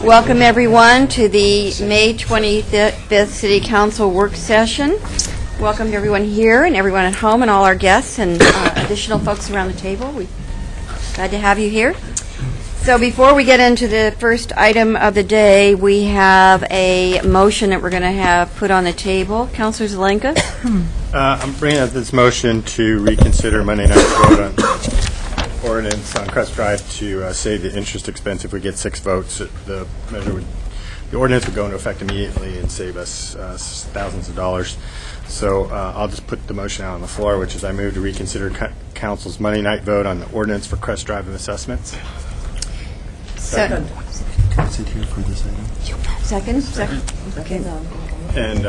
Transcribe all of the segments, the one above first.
Welcome, everyone, to the May 25th City Council work session. Welcome to everyone here and everyone at home and all our guests and additional folks around the table. We're glad to have you here. So before we get into the first item of the day, we have a motion that we're going to have put on the table. Councilor Zelenka? I'm bringing up this motion to reconsider Monday night's vote on ordinance on Crest Drive to save the interest expense. If we get 6 votes, the ordinance would go into effect immediately and save us thousands of dollars. So I'll just put the motion out on the floor, which is I move to reconsider council's Monday night vote on the ordinance for Crest Drive and assessments. Second. Can I sit here for this item? Second. Okay. And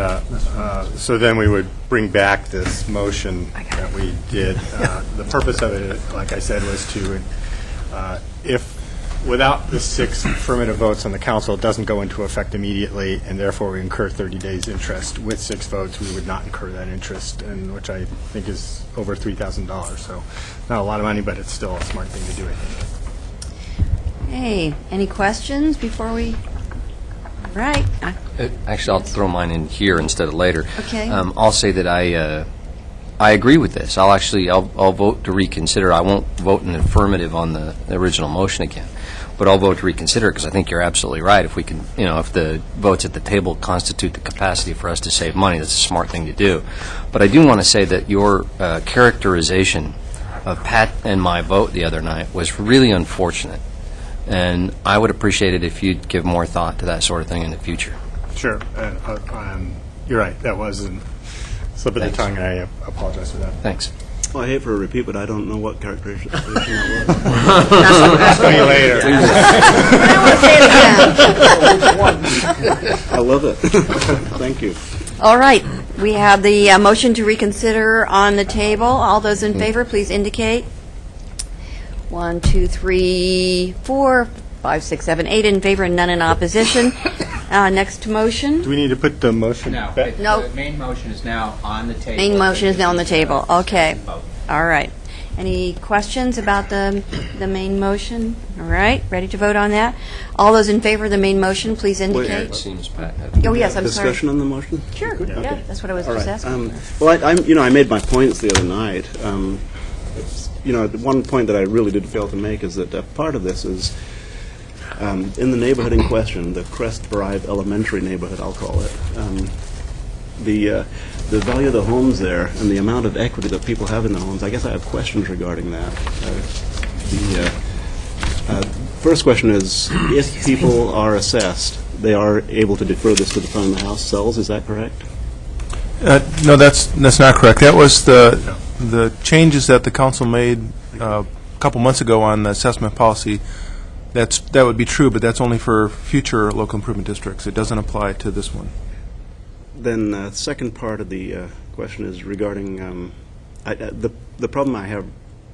so then we would bring back this motion that we did. The purpose of it, like I said, was to, if without the 6 affirmative votes on the council, it doesn't go into effect immediately, and therefore we incur 30 days interest. With 6 votes, we would not incur that interest, and which I think is over $3,000. So not a lot of money, but it's still a smart thing to do, I think. Hey, any questions before we... Right. Actually, I'll throw mine in here instead of later. Okay. I'll say that I agree with this. I'll vote to reconsider. I won't vote in affirmative on the original motion again, but I'll vote to reconsider because I think you're absolutely right. If we can, if the votes at the table constitute the capacity for us to save money, that's a smart thing to do. But I do want to say that your characterization of Pat and my vote the other night was really unfortunate. And I would appreciate it if you'd give more thought to that sort of thing in the future. Sure. You're right. That was a slip of the tongue, and I apologize for that. Thanks. Well, I hate for a repeat, but I don't know what characterization that was. Ask me later. I want to say it again. I love it. Thank you. All right. We have the motion to reconsider on the table. All those in favor, please indicate. 1, 2, 3, 4, 5, 6, 7, 8 in favor and none in opposition. Next motion. Do we need to put the motion back? No. The main motion is now on the table. Main motion is now on the table. Okay. All right. Any questions about the main motion? All right. Ready to vote on that? All those in favor of the main motion, please indicate. It seems Pat. Oh, yes, I'm sorry. Discussion on the motion? Sure. Yeah, that's what I was All just right. asking. Well, I made my points the other night. The one point that I really did fail to make is that part of this is in the neighborhood in question, the Crest Drive Elementary neighborhood, I'll call it. The value of the homes there and the amount of equity that people have in the homes, I guess I have questions regarding that. The first question is, if people are assessed, they are able to defer this to the time the house sells. Is that correct? No, that's not correct. That was the changes that the council made a couple months ago on the assessment policy. That would be true, but that's only for future local improvement districts. It doesn't apply to this one. Then the second part of the question is regarding the problem I have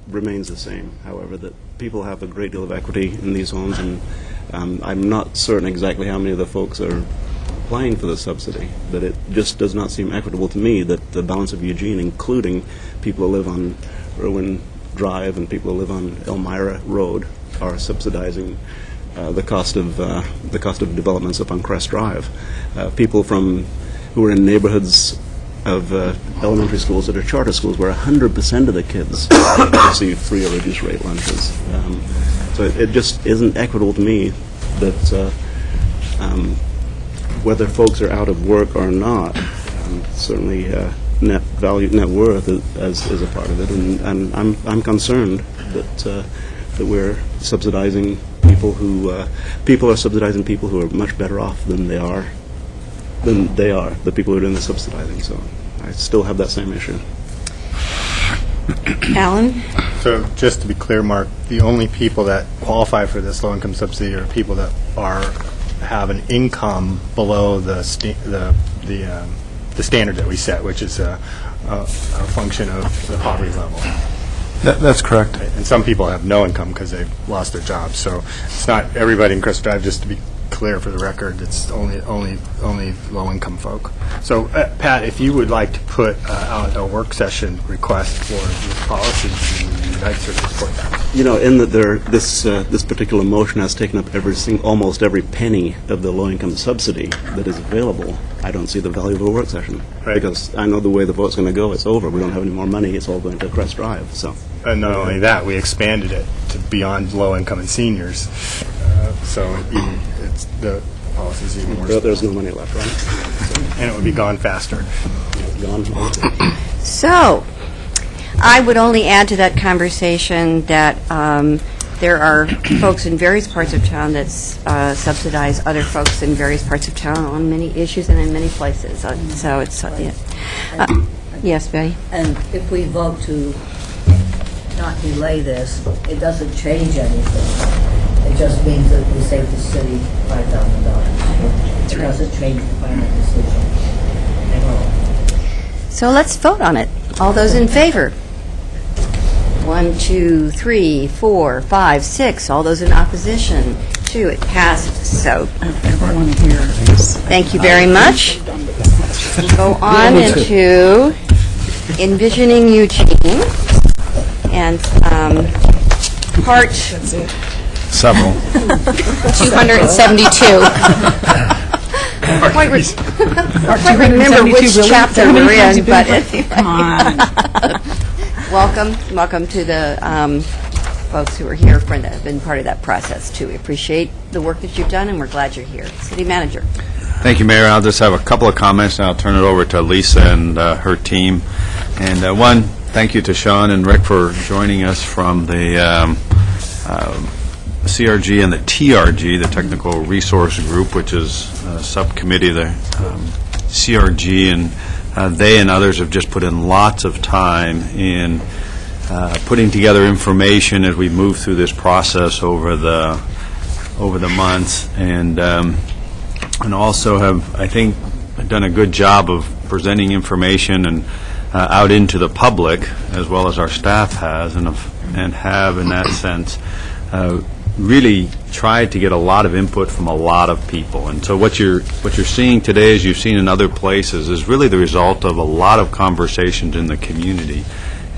remains the same, however, that people have a great deal of equity in these homes, and I'm not certain exactly how many of the folks are applying for the subsidy, but it just does not seem equitable to me that the balance of Eugene, including people who live on Irwin Drive and people who live on Elmira Road, are subsidizing the cost of developments up on Crest Drive. People who are in neighborhoods of elementary schools that are charter schools where 100% of the kids receive free or reduced rate lunches. So it just isn't equitable to me that whether folks are out of work or not, certainly net worth is a part of it, and I'm concerned that we're subsidizing people are subsidizing people who are much better off than they are, the people who are doing the subsidizing. So I still have that same issue. Alan? So just to be clear, Mark, the only people that qualify for this low-income subsidy are people that have an income below the standard that we set, which is a function of the poverty level. That's correct. And some people have no income because they've lost their jobs. So it's not everybody in Crest Drive, just to be clear. clear for the record, it's only low-income folk. So, Pat, if you would like to put out a work session request for this policy, I'd certainly support that. You know, in that this particular motion has taken up almost every penny of the low-income subsidy that is available. I don't see the value of a work session. Right. Because I know the way the vote's going to go. It's over. We don't have any more money. It's all going to Crest Drive, so. And not only that, we expanded it to beyond low-income and seniors. So it's the policy's even worse. There's no money left, right? And it would be gone faster. Gone. So, I would only add to that conversation that there are folks in various parts of town that subsidize other folks in various parts of town on many issues and in many places. So it's, yes, Betty? And if we vote to not delay this, it doesn't change anything. It just means that we save the city $5,000. It doesn't change the final decision at all. So let's vote on it. All those in favor? 1, 2, 3, 4, 5, 6. All those in opposition? 2. It passed. So Everyone here is... thank you very much. Go on into envisioning Eugene and part Several. 272. I can't remember which chapter we're in, but Come on. welcome to the folks who are here that have been part of that process, too. We appreciate the work that you've done, and we're glad you're here. City Manager. Thank you, Mayor. I'll just have a couple of comments, and I'll turn it over to Lisa and her team. And one, thank you to Sean and Rick for joining us from the CRG and the TRG, the Technical Resource Group, which is a subcommittee of the CRG, and they and others have just put in lots of time in putting together information as we move through this process over the months, and also have, I think, done a good job of presenting information and out into the public, as well as our staff has, and have in that sense really tried to get a lot of input from a lot of people. And so what you're seeing today, as you've seen in other places, is really the result of a lot of conversations in the community.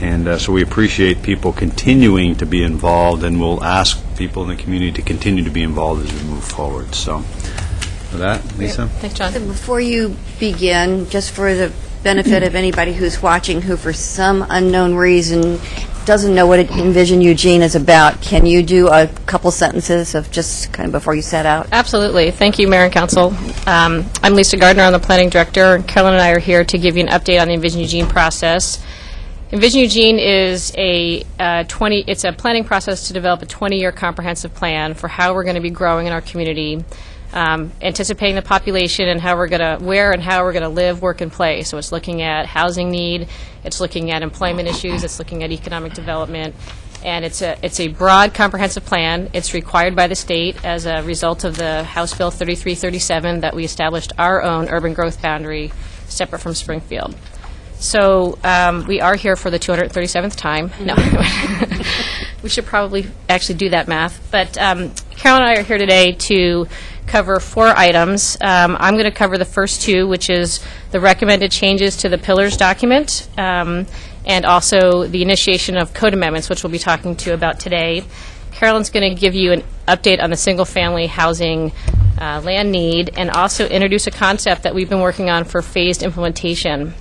And so we appreciate people continuing to be involved, and we'll ask people in the community to continue to be involved as we move forward. So with that, Lisa? Thanks, John. Before you begin, just for the benefit of anybody who's watching who for some unknown reason doesn't know what Envision Eugene is about, can you do a couple sentences of just kind of before you set out? Absolutely. Thank you, Mayor and Council. I'm Lisa Gardner. I'm the Planning Director. Carolyn and I are here to give you an update on the Envision Eugene process. Envision Eugene is it's a planning process to develop a 20-year comprehensive plan for how we're going to be growing in our community, anticipating the population and where and how we're going to live, work, and play. So it's looking at housing need, it's looking at employment issues, it's looking at economic development, and it's a broad, comprehensive plan. It's required by the state as a result of the House Bill 3337 that we established our own urban growth boundary separate from Springfield. So we are here for the 237th time. No. We should probably actually do that math. But Carol and I are here today to cover 4 items. I'm going to cover the first 2, which is the recommended changes to the Pillars document, and also the initiation of code amendments, which we'll be talking to you about today. Carolyn's going to give you an update on the single-family housing land need, and also introduce a concept that we've been working on for phased implementation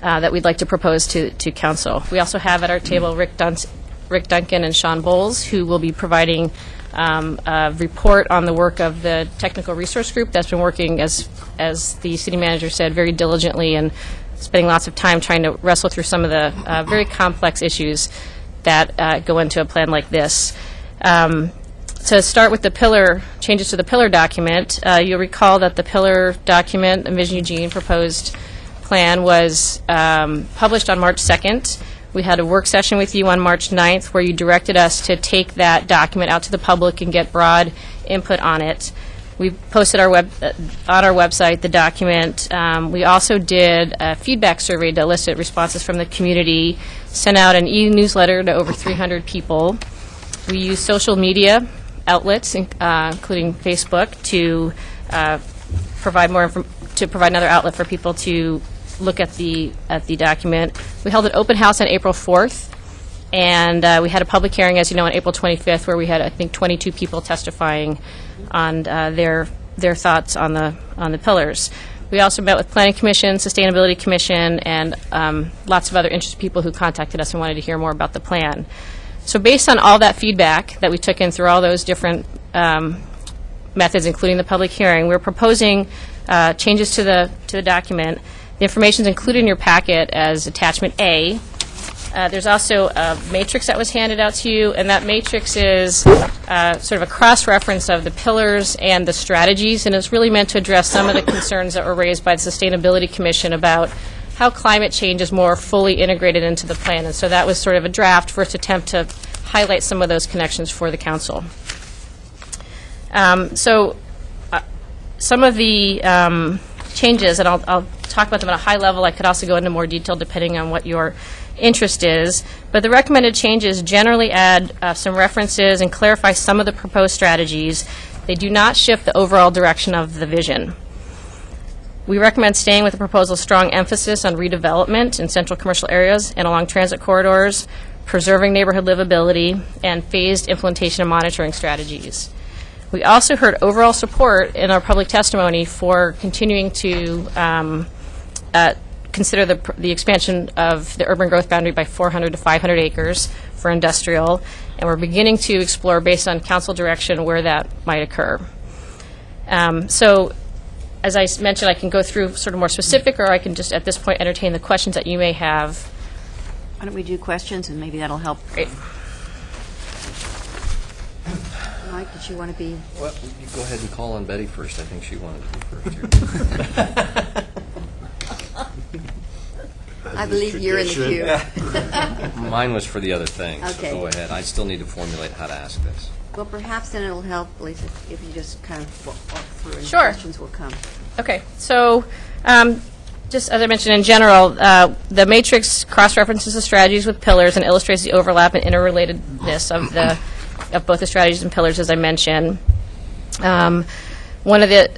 that we'd like to propose to Council. We also have at our table Rick Duncan and Sean Bowles, who will be providing a report on the work of the Technical Resource Group that's been working, as the City Manager said, very diligently and spending lots of time trying to wrestle through some of the very complex issues that go into a plan like this. To start with the changes to the Pillar document, you'll recall that the Pillar document, Envision Eugene proposed plan, was published on March 2nd. We had a work session with you on March 9th where you directed us to take that document out to the public and get broad input on it. We posted on our website the document. We also did a feedback survey to elicit responses from the community, sent out an e-newsletter to over 300 people. We used social media outlets, including Facebook, to provide to provide another outlet for people to look at the document. We held an open house on April 4th, and we had a public hearing, as you know, on April 25th, where we had, I think, 22 people testifying on their thoughts on the pillars. We also met with Planning Commission, Sustainability Commission, and lots of other interested people who contacted us and wanted to hear more about the plan. So based on all that feedback that we took in through all those different methods, including the public hearing, we're proposing changes to the document. The information is included in your packet as Attachment A. There's also a matrix that was handed out to you, and that matrix is sort of a cross-reference of the pillars and the strategies, and it's really meant to address some of the concerns that were raised by the Sustainability Commission about how climate change is more fully integrated into the plan. And so that was sort of a draft, first attempt to highlight some of those connections for the council. Some of the changes, and I'll talk about them at a high level. I could also go into more detail depending on what your interest is. But the recommended changes generally add some references and clarify some of the proposed strategies. They do not shift the overall direction of the vision. We recommend staying with the proposal's strong emphasis on redevelopment in central commercial areas and along transit corridors, preserving neighborhood livability, and phased implementation and monitoring strategies. We also heard overall support in our public testimony for continuing to consider the expansion of the urban growth boundary by 400 to 500 acres for industrial, and we're beginning to explore, based on council direction, where that might occur. So, as I mentioned, I can go through sort of more specific, or I can just at this point entertain the questions that you may have. Why don't we do questions, and maybe that'll help. Great. Mike, did you want to be? Well, you go ahead and call on Betty first. I think she wanted to be first here. I believe you're in the queue. Mine was for the other thing, Okay. so go ahead. I still need to formulate how to ask this. Well, perhaps then it'll help, Lisa, if you just kind of walk through and Sure. questions will come. Okay, so just as I mentioned in general, the matrix cross-references the strategies with pillars and illustrates the overlap and interrelatedness of both the strategies and pillars, as I mentioned. One of the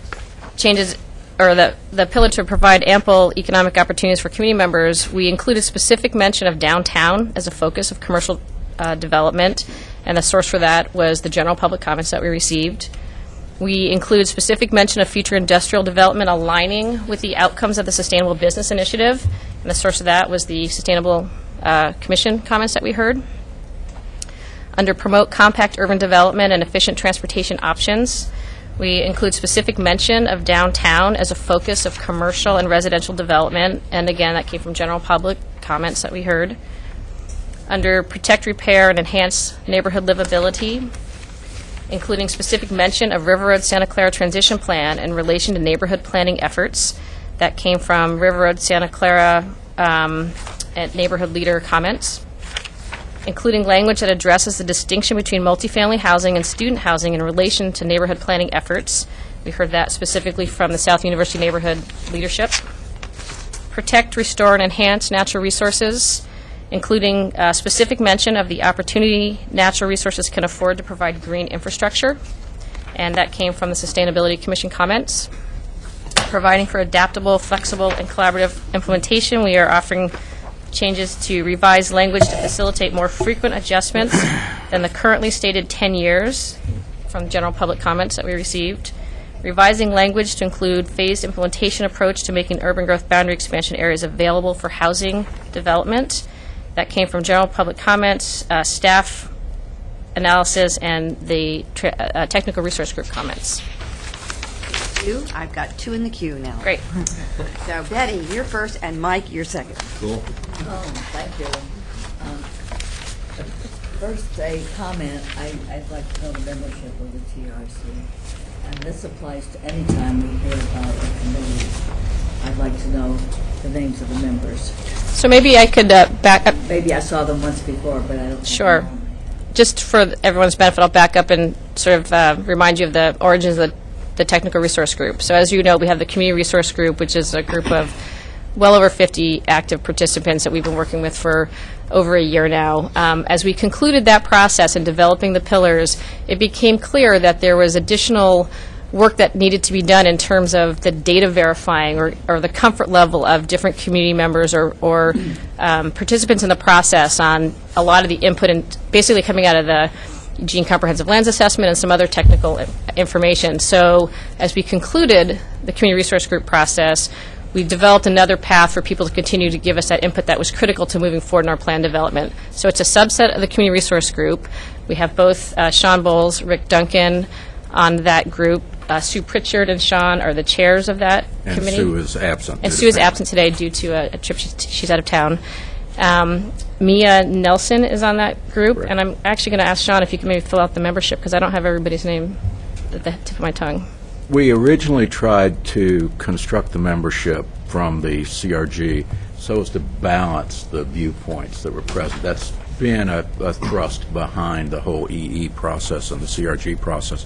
changes, or the pillar to provide ample economic opportunities for community members, we included specific mention of downtown as a focus of commercial development, and the source for that was the general public comments that we received. We include specific mention of future industrial development aligning with the outcomes of the Sustainable Business Initiative, and the source of that was the Sustainable Commission comments that we heard. Under promote compact urban development and efficient transportation options, we include specific mention of downtown as a focus of commercial and residential development, and again, that came from general public comments that we heard. Under protect, repair, and enhance neighborhood livability, including specific mention of River Road Santa Clara Transition Plan in relation to neighborhood planning efforts. That came from River Road Santa Clara and neighborhood leader comments. Including language that addresses the distinction between multifamily housing and student housing in relation to neighborhood planning efforts. We heard that specifically from the South University neighborhood leadership. Protect, restore, and enhance natural resources, including specific mention of the opportunity natural resources can afford to provide green infrastructure, and that came from the Sustainability Commission comments. Providing for adaptable, flexible, and collaborative implementation, we are offering changes to revise language to facilitate more frequent adjustments than the currently stated 10 years from general public comments that we received. Revising language to include phased implementation approach to making urban growth boundary expansion areas available for housing development. That came from general public comments, staff analysis, and the technical resource group comments. I've got two in the queue now. Great. So Betty, you're first, and Mike, you're second. Oh, thank you. First, a comment, I'd like to know the membership of the TRC. And this applies to any time we hear about a committee. I'd like to know the names of the members. So maybe I could back up. Maybe I saw them once before, but I don't think I Sure. know them. Just for everyone's benefit, I'll back up and sort of remind you of the origins of the technical resource group. So as you know, we have the community resource group, which is a group of well over 50 active participants that we've been working with for over a year now. As we concluded that process in developing the pillars, it became clear that there was additional work that needed to be done in terms of the data verifying or the comfort level of different community members or participants in the process on a lot of the input and basically coming out of the Gene Comprehensive Lands Assessment and some other technical information. So as we concluded the Community Resource Group process, we developed another path for people to continue to give us that input that was critical to moving forward in our plan development. So it's a subset of the Community Resource Group. We have both Sean Bowles, Rick Duncan on that group. Sue Pritchard and Sean are the chairs of that committee. And Sue is absent. And Sue is absent today due to a trip. She's out of town. Mia Nelson is on that group, and I'm actually going to ask Sean if you can maybe fill out the membership, because I don't have everybody's name at the tip of my tongue. We originally tried to construct the membership from the CRG so as to balance the viewpoints that were present. That's been a thrust behind the whole EE process and the CRG process.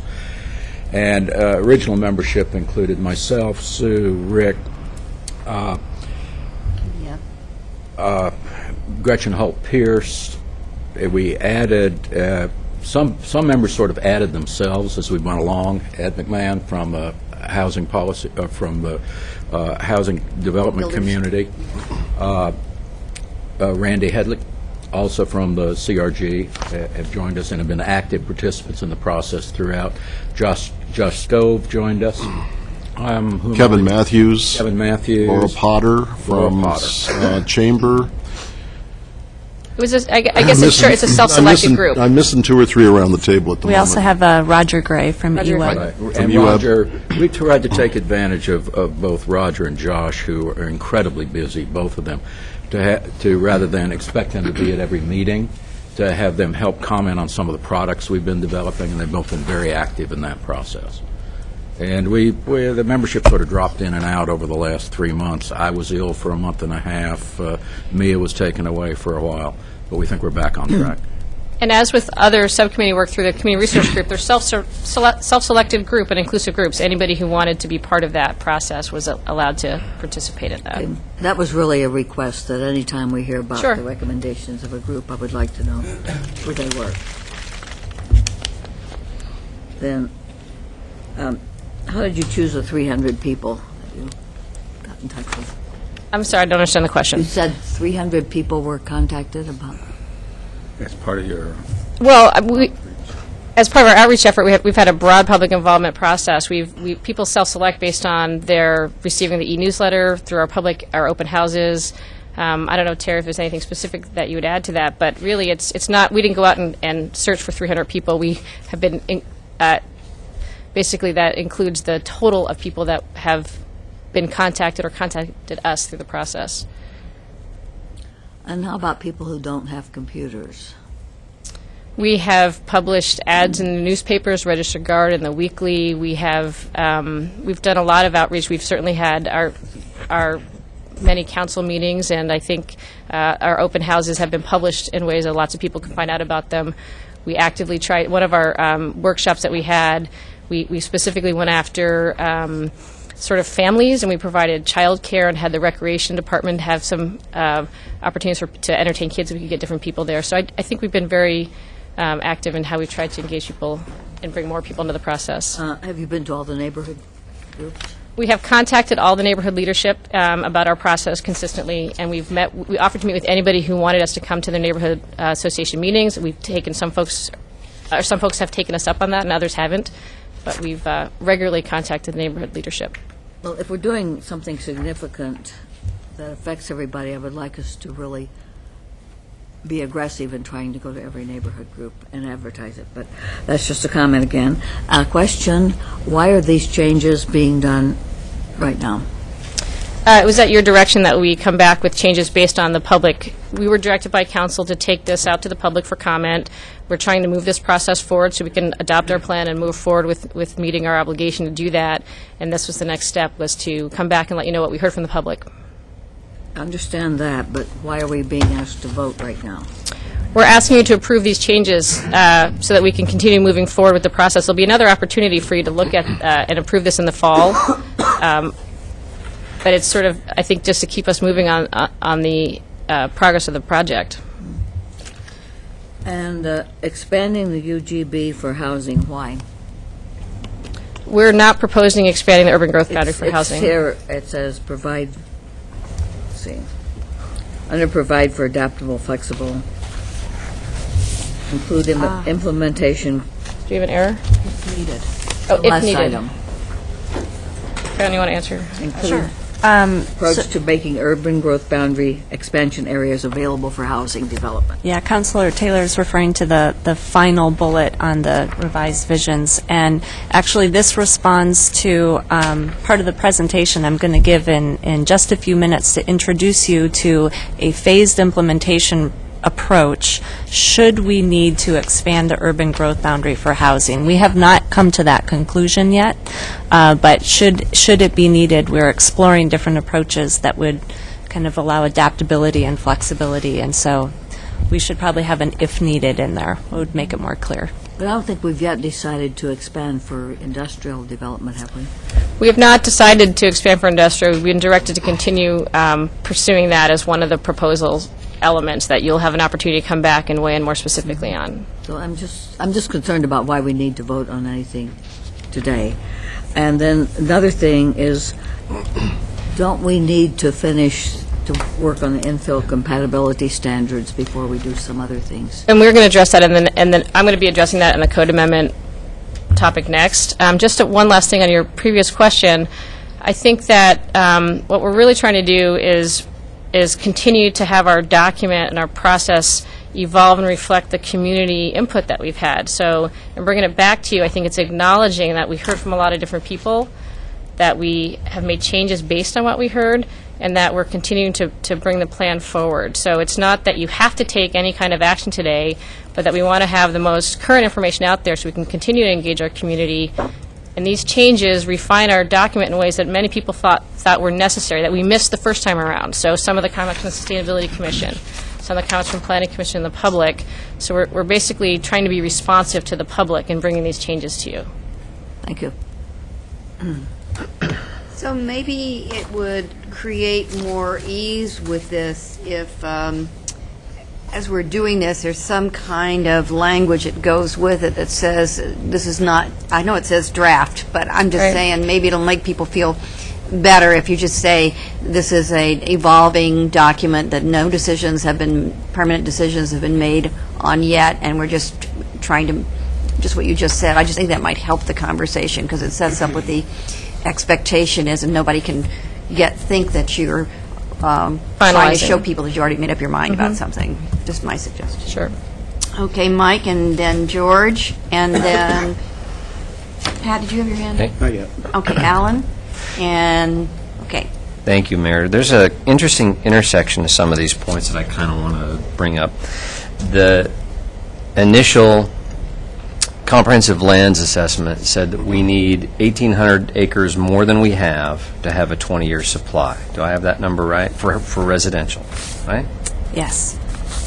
And original membership included myself, Sue, Rick, Gretchen Holt-Pierce. We added, some members sort of added themselves as we went along. Ed McMahon from housing policy, from the housing development community. Randy Hedlick, also from the CRG, have joined us and have been active participants in the process throughout. Josh Stove joined us. Kevin Matthews. Laura Potter from Chamber. It was I guess it's a self-selected group. I'm missing 2 or 3 around the table at the moment. We also have Roger Gray from EWEB. Right. And Roger, we tried to take advantage of both Roger and Josh, who are incredibly busy, both of them, to rather than expect them to be at every meeting, to have them help comment on some of the products we've been developing, and they've both been very active in that process. And the membership sort of dropped in and out over the last 3 months. I was ill for a month and a half. Mia was taken away for a while, but we think we're back on track. And as with other subcommittee work through the Community Resource Group, they're self-selected group and inclusive groups. Anybody who wanted to be part of that process was allowed to participate in that. That was really a request that any time we hear about Sure. the recommendations of a group, I would like to know who they were. Then, how did you choose the 300 people that you got in touch with? I'm sorry, I don't understand the question. You said 300 people were contacted about? As part of your... Well, as part of our outreach effort, we've had a broad public involvement process. People self-select based on their receiving the e-newsletter through our open houses. I don't know, Terry, if there's anything specific that you would add to that, but really it's not, we didn't go out and search for 300 people. We have been, basically that includes the total of people that have been contacted or contacted us through the process. And how about people who don't have computers? We have published ads in the newspapers, Register Guard, and the Weekly. We have we've done a lot of outreach. We've certainly had our many council meetings, and I think our open houses have been published in ways that lots of people can find out about them. We actively tried one of our workshops that we had. We specifically went after sort of families, and we provided childcare and had the recreation department have some opportunities to entertain kids. We could get different people there. So I think we've been very active in how we've tried to engage people and bring more people into the process. Have you been to all the neighborhood groups? We have contacted all the neighborhood leadership about our process consistently, and we offered to meet with anybody who wanted us to come to the neighborhood association meetings. We've taken some folks have taken us up on that, and others haven't. But we've regularly contacted the neighborhood leadership. Well, if we're doing something significant that affects everybody, I would like us to really be aggressive in trying to go to every neighborhood group and advertise it. But that's just a comment again. Question, why are these changes being done right now? It was at your direction that we come back with changes based on the public. We were directed by council to take this out to the public for comment. We're trying to move this process forward so we can adopt our plan and move forward with meeting our obligation to do that. And this was the next step, was to come back and let you know what we heard from the public. I understand that, but why are we being asked to vote right now? We're asking you to approve these changes so that we can continue moving forward with the process. There'll be another opportunity for you to look at and approve this in the fall. but it's sort of, I think, just to keep us moving on the progress of the project. And expanding the UGB for housing, why? We're not proposing expanding the urban growth boundary for housing. Here, it says provide, let's see, under provide for adaptable, flexible, include implementation. Do you have an error? If needed. Oh, if Last needed. item. Karen, you want to answer? Include approach to making urban growth boundary expansion areas available for housing development. Yeah, Councilor Taylor is referring to the final bullet on the revised visions. And actually, this responds to part of the presentation I'm going to give in just a few minutes to introduce you to a phased implementation approach should we need to expand the urban growth boundary for housing. We have not come to that conclusion yet, but should it be needed, we're exploring different approaches that would kind of allow adaptability and flexibility, and so we should probably have an if needed in there. It would make it more clear. But I don't think we've yet decided to expand for industrial development, have we? We have not decided to expand for industrial. We've been directed to continue pursuing that as one of the proposals elements that you'll have an opportunity to come back and weigh in more specifically on. So I'm just concerned about why we need to vote on anything today. And then another thing is, don't we need to finish to work on the infill compatibility standards before we do some other things? And we're going to address that, and then I'm going to be addressing that in the code amendment topic next. Just one last thing on your previous question. I think that what we're really trying to do is continue to have our document and our process evolve and reflect the community input that we've had. So, in bringing it back to you, I think it's acknowledging that we heard from a lot of different people, that we have made changes based on what we heard, and that we're continuing to bring the plan forward. So it's not that you have to take any kind of action today, but that we want to have the most current information out there so we can continue to engage our community. And these changes refine our document in ways that many people thought were necessary, that we missed the first time around. So some of the comments from the Sustainability Commission, some of the comments from Planning Commission and the public. So we're basically trying to be responsive to the public in bringing these changes to you. Thank you. So maybe it would create more ease with this if, as we're doing this, there's some kind of language that goes with it that says, this is not, I know it says draft, but I'm just Right. saying maybe it'll make people feel better if you just say, this is a evolving document that no decisions have been, permanent decisions have been made on yet, and we're just trying to, just what you just said. I just think that might help the conversation, because it sets up what the expectation is, and nobody can think that you're trying to Finalizing. show people that you already made up your mind about something. Just my suggestion. Sure. Okay, Mike, and then George, and then Pat, did you have your hand up? Not yet. Okay, Alan, and, okay. Thank you, Mayor. There's an interesting intersection to some of these points that I kind of want to bring up. The initial comprehensive lands assessment said that we need 1,800 acres more than we have to have a 20-year supply. Do I have that number right? For residential, right? Yes.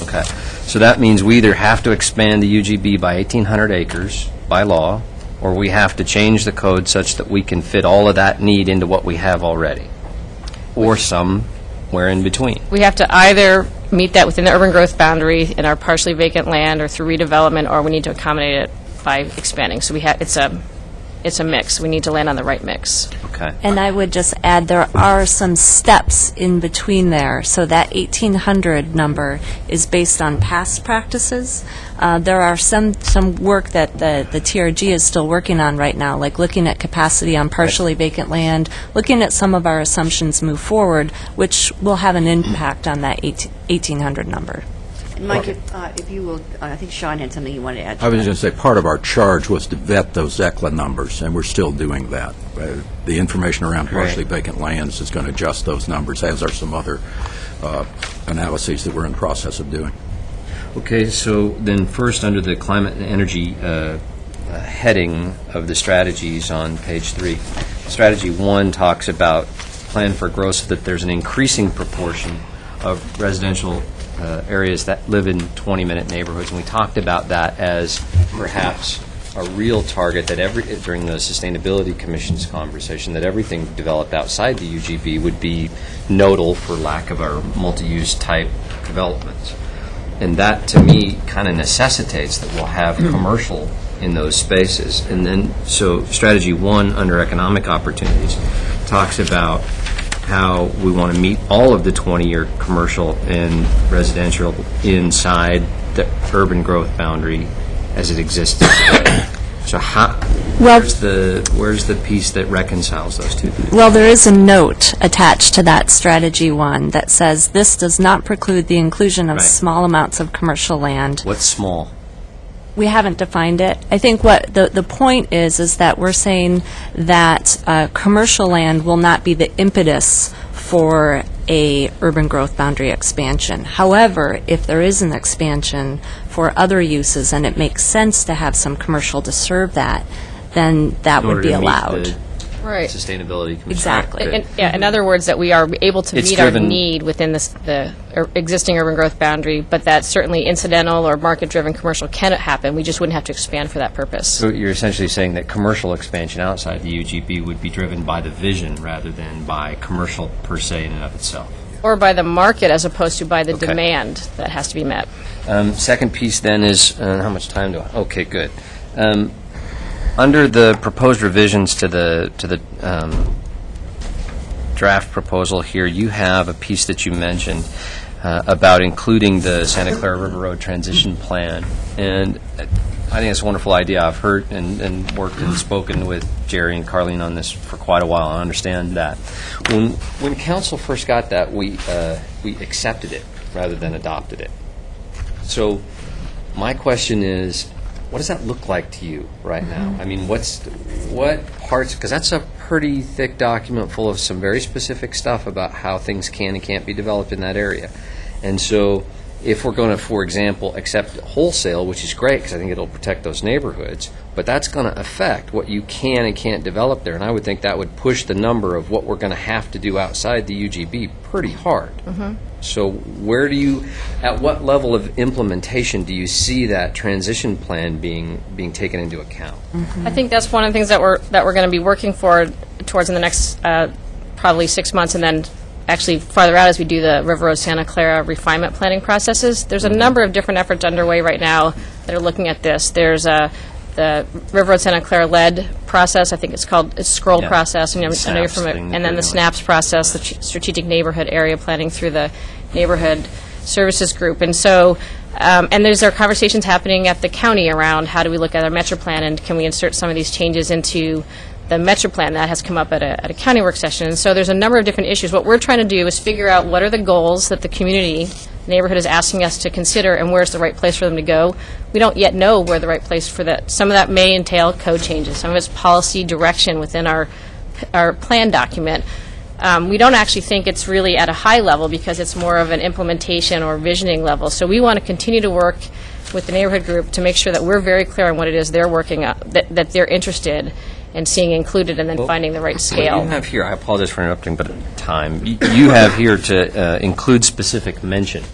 Okay. So that means we either have to expand the UGB by 1,800 acres by law, or we have to change the code such that we can fit all of that need into what we have already, or somewhere in between. We have to either meet that within the urban growth boundary in our partially vacant land or through redevelopment, or we need to accommodate it by expanding. So it's a mix. We need to land on the right mix. Okay. And I would just add, there are some steps in between there. So that 1,800 number is based on past practices. There are some work that the TRG is still working on right now, like looking at capacity on partially vacant land, looking at some of our assumptions move forward, which will have an impact on that 1,800 number. And Mike, if you will, I think Sean had something you wanted to add to I was that. going to say, part of our charge was to vet those ECLA numbers, and we're still doing that. The information around partially vacant lands is going to adjust those numbers, as are some other analyses that we're in the process of doing. Okay, so then first, under the climate and energy heading of the strategies on page 3, Strategy 1 talks about plan for growth so that there's an increasing proportion of residential areas that live in 20-minute neighborhoods, and we talked about that as perhaps a real target that during the Sustainability Commission's conversation, that everything developed outside the UGB would be nodal, for lack of our multi-use type developments. And that, to me, kind of necessitates that we'll have commercial in those spaces. And then, so strategy 1 under economic opportunities talks about how we want to meet all of the 20-year commercial and residential inside the urban growth boundary as it exists today. So where's the piece that reconciles those two? Well, there is a note attached to that strategy 1 that says this does not preclude the inclusion of Right. small amounts of commercial land. What's small? We haven't defined it. I think what the point is that we're saying that commercial land will not be the impetus for a urban growth boundary expansion. However, if there is an expansion for other uses and it makes sense to have some commercial to serve that, then that would be allowed. Right. Sustainability Commission. Exactly. In other words, that we are able to It's meet our driven- need within the existing urban growth boundary, but that certainly incidental or market-driven commercial can happen. We just wouldn't have to expand for that purpose. So you're essentially saying that commercial expansion outside the UGB would be driven by the vision rather than by commercial per se in and of itself. Or by the market as opposed to by the Okay. demand that has to be met. Second piece then is, how much time do I? Okay, good. Under the proposed revisions to the draft proposal here, you have a piece that you mentioned about including the Santa Clara River Road Transition Plan. And I think it's a wonderful idea. I've heard and worked and spoken with Jerry and Carlene on this for quite a while. I understand that. When council first got that, we accepted it rather than adopted it. So my question is, what does that look like to you right now? I mean, what parts, because that's a pretty thick document full of some very specific stuff about how things can and can't be developed in that area. And so if we're going to, for example, accept wholesale, which is great because I think it'll protect those neighborhoods, but that's going to affect what you can and can't develop there. And I would think that would push the number of what we're going to have to do outside the UGB pretty hard. So where do you, at what level of implementation do you see that transition plan being taken into account? I think that's one of the things that we're going to be working towards in the next probably 6 months, and then actually farther out as we do the River Road Santa Clara refinement planning processes. There's a number of different efforts underway right now that are looking at this. There's the River Road Santa Clara lead process. I think it's scroll Yeah. process, and I know you're SNAPS from it. thing And that then the they're SNAPS process, the strategic neighborhood area planning through the neighborhood services group. And so, and there's our conversations happening at the county around how do we look at our metro plan, and can we insert some of these changes into the metro plan. That has come up at a county work session. And so there's a number of different issues. What we're trying to do is figure out what are the goals that the community, neighborhood is asking us to consider, and where's the right place for them to go. We don't yet know where the right place for that. Some of that may entail code changes. Some of it's policy direction within our plan document. We don't actually think it's really at a high level because it's more of an implementation or visioning level. So we want to continue to work with the neighborhood group to make sure that we're very clear on what it is they're working on, that they're interested in seeing included, and then finding the right scale. What you have here, I apologize for interrupting, but time, you have here to include specific mention.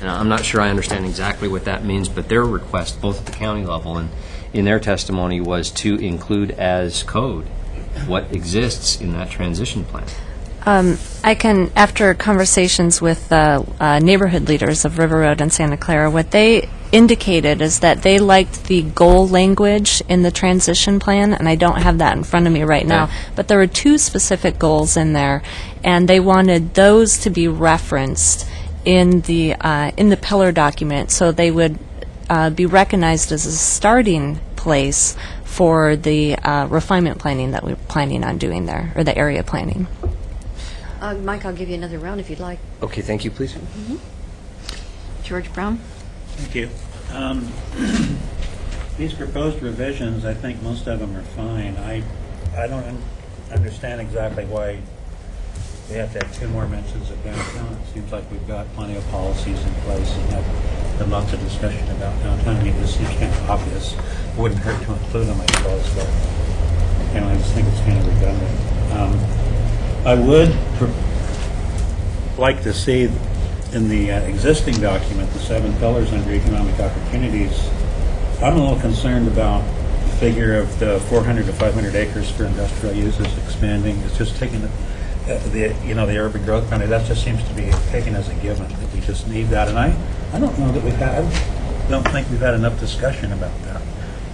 And I'm not sure I understand exactly what that means, but their request, both at the county level and in their testimony, was to include as code what exists in that transition plan. I can, after conversations with neighborhood leaders of River Road and Santa Clara, what they indicated is that they liked the goal language in the transition plan, and I don't have that in front of me right now, but there were 2 specific goals in there, and they wanted those to be referenced in the pillar document, so they would be recognized as a starting place for the refinement planning that we're planning on doing there, or the area planning. Mike, I'll give you another round if you'd like. Okay, thank you, please. George Brown? Thank you. These proposed revisions, I think most of them are fine. I don't understand exactly why we have to have 2 more mentions of downtown. It seems like we've got plenty of policies in place and have had lots of discussion about downtown. I mean, this seems kind of obvious. It wouldn't hurt to include them, I suppose, but I just think it's kind of redundant. I would like to see in the existing document, the 7 pillars under economic opportunities, I'm a little concerned about figure of the 400 to 500 acres for industrial uses expanding, it's just taking the urban growth boundary, that just seems to be taken as a given, that we just need that. And I don't know that I don't think we've had enough discussion about that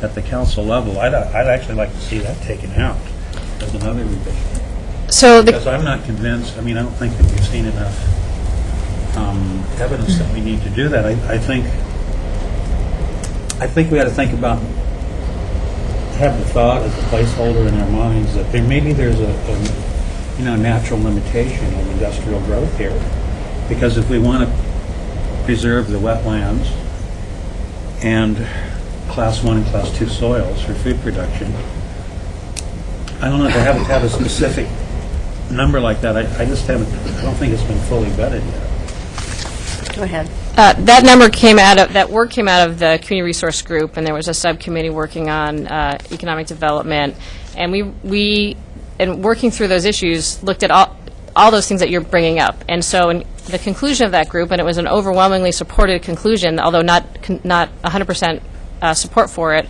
at the council level. I'd actually like to see that taken out as another revision. Because I'm not convinced, I don't think that we've seen enough evidence that we need to do that. I think we ought to think about, have the thought as a placeholder in our minds that there's a natural limitation on industrial growth here. Because if we want to preserve the wetlands and Class 1 and Class 2 soils for food production, I don't know if I haven't had a specific number like that. I don't think it's been fully vetted yet. Go ahead. That number that work came out of the Community Resource Group, and there was a subcommittee working on economic development, and we in working through those issues, looked at all those things that you're bringing up. And so in the conclusion of that group, and it was an overwhelmingly supported conclusion, although not 100% support for it,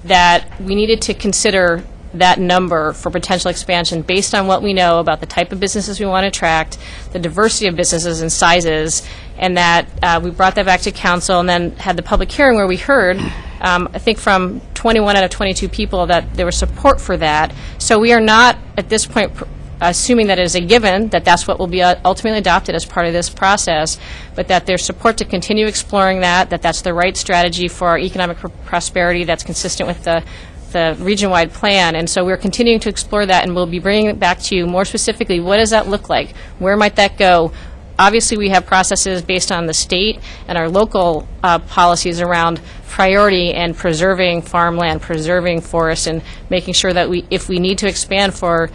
that we needed to consider that number for potential expansion based on what we know about the type of businesses we want to attract, the diversity of businesses and sizes, and that we brought that back to council and then had the public hearing where we heard, I think from 21 out of 22 people, that there was support for that. So we are not, at this point, assuming that it is a given, that that's what will be ultimately adopted as part of this process, but that there's support to continue exploring that that's the right strategy for our economic prosperity, that's consistent with the region-wide plan. And so we're continuing to explore that, and we'll be bringing it back to you more specifically. What does that look like? Where might that go? Obviously, we have processes based on the state and our local policies around priority and preserving farmland, preserving forests, and making sure that if we need to expand for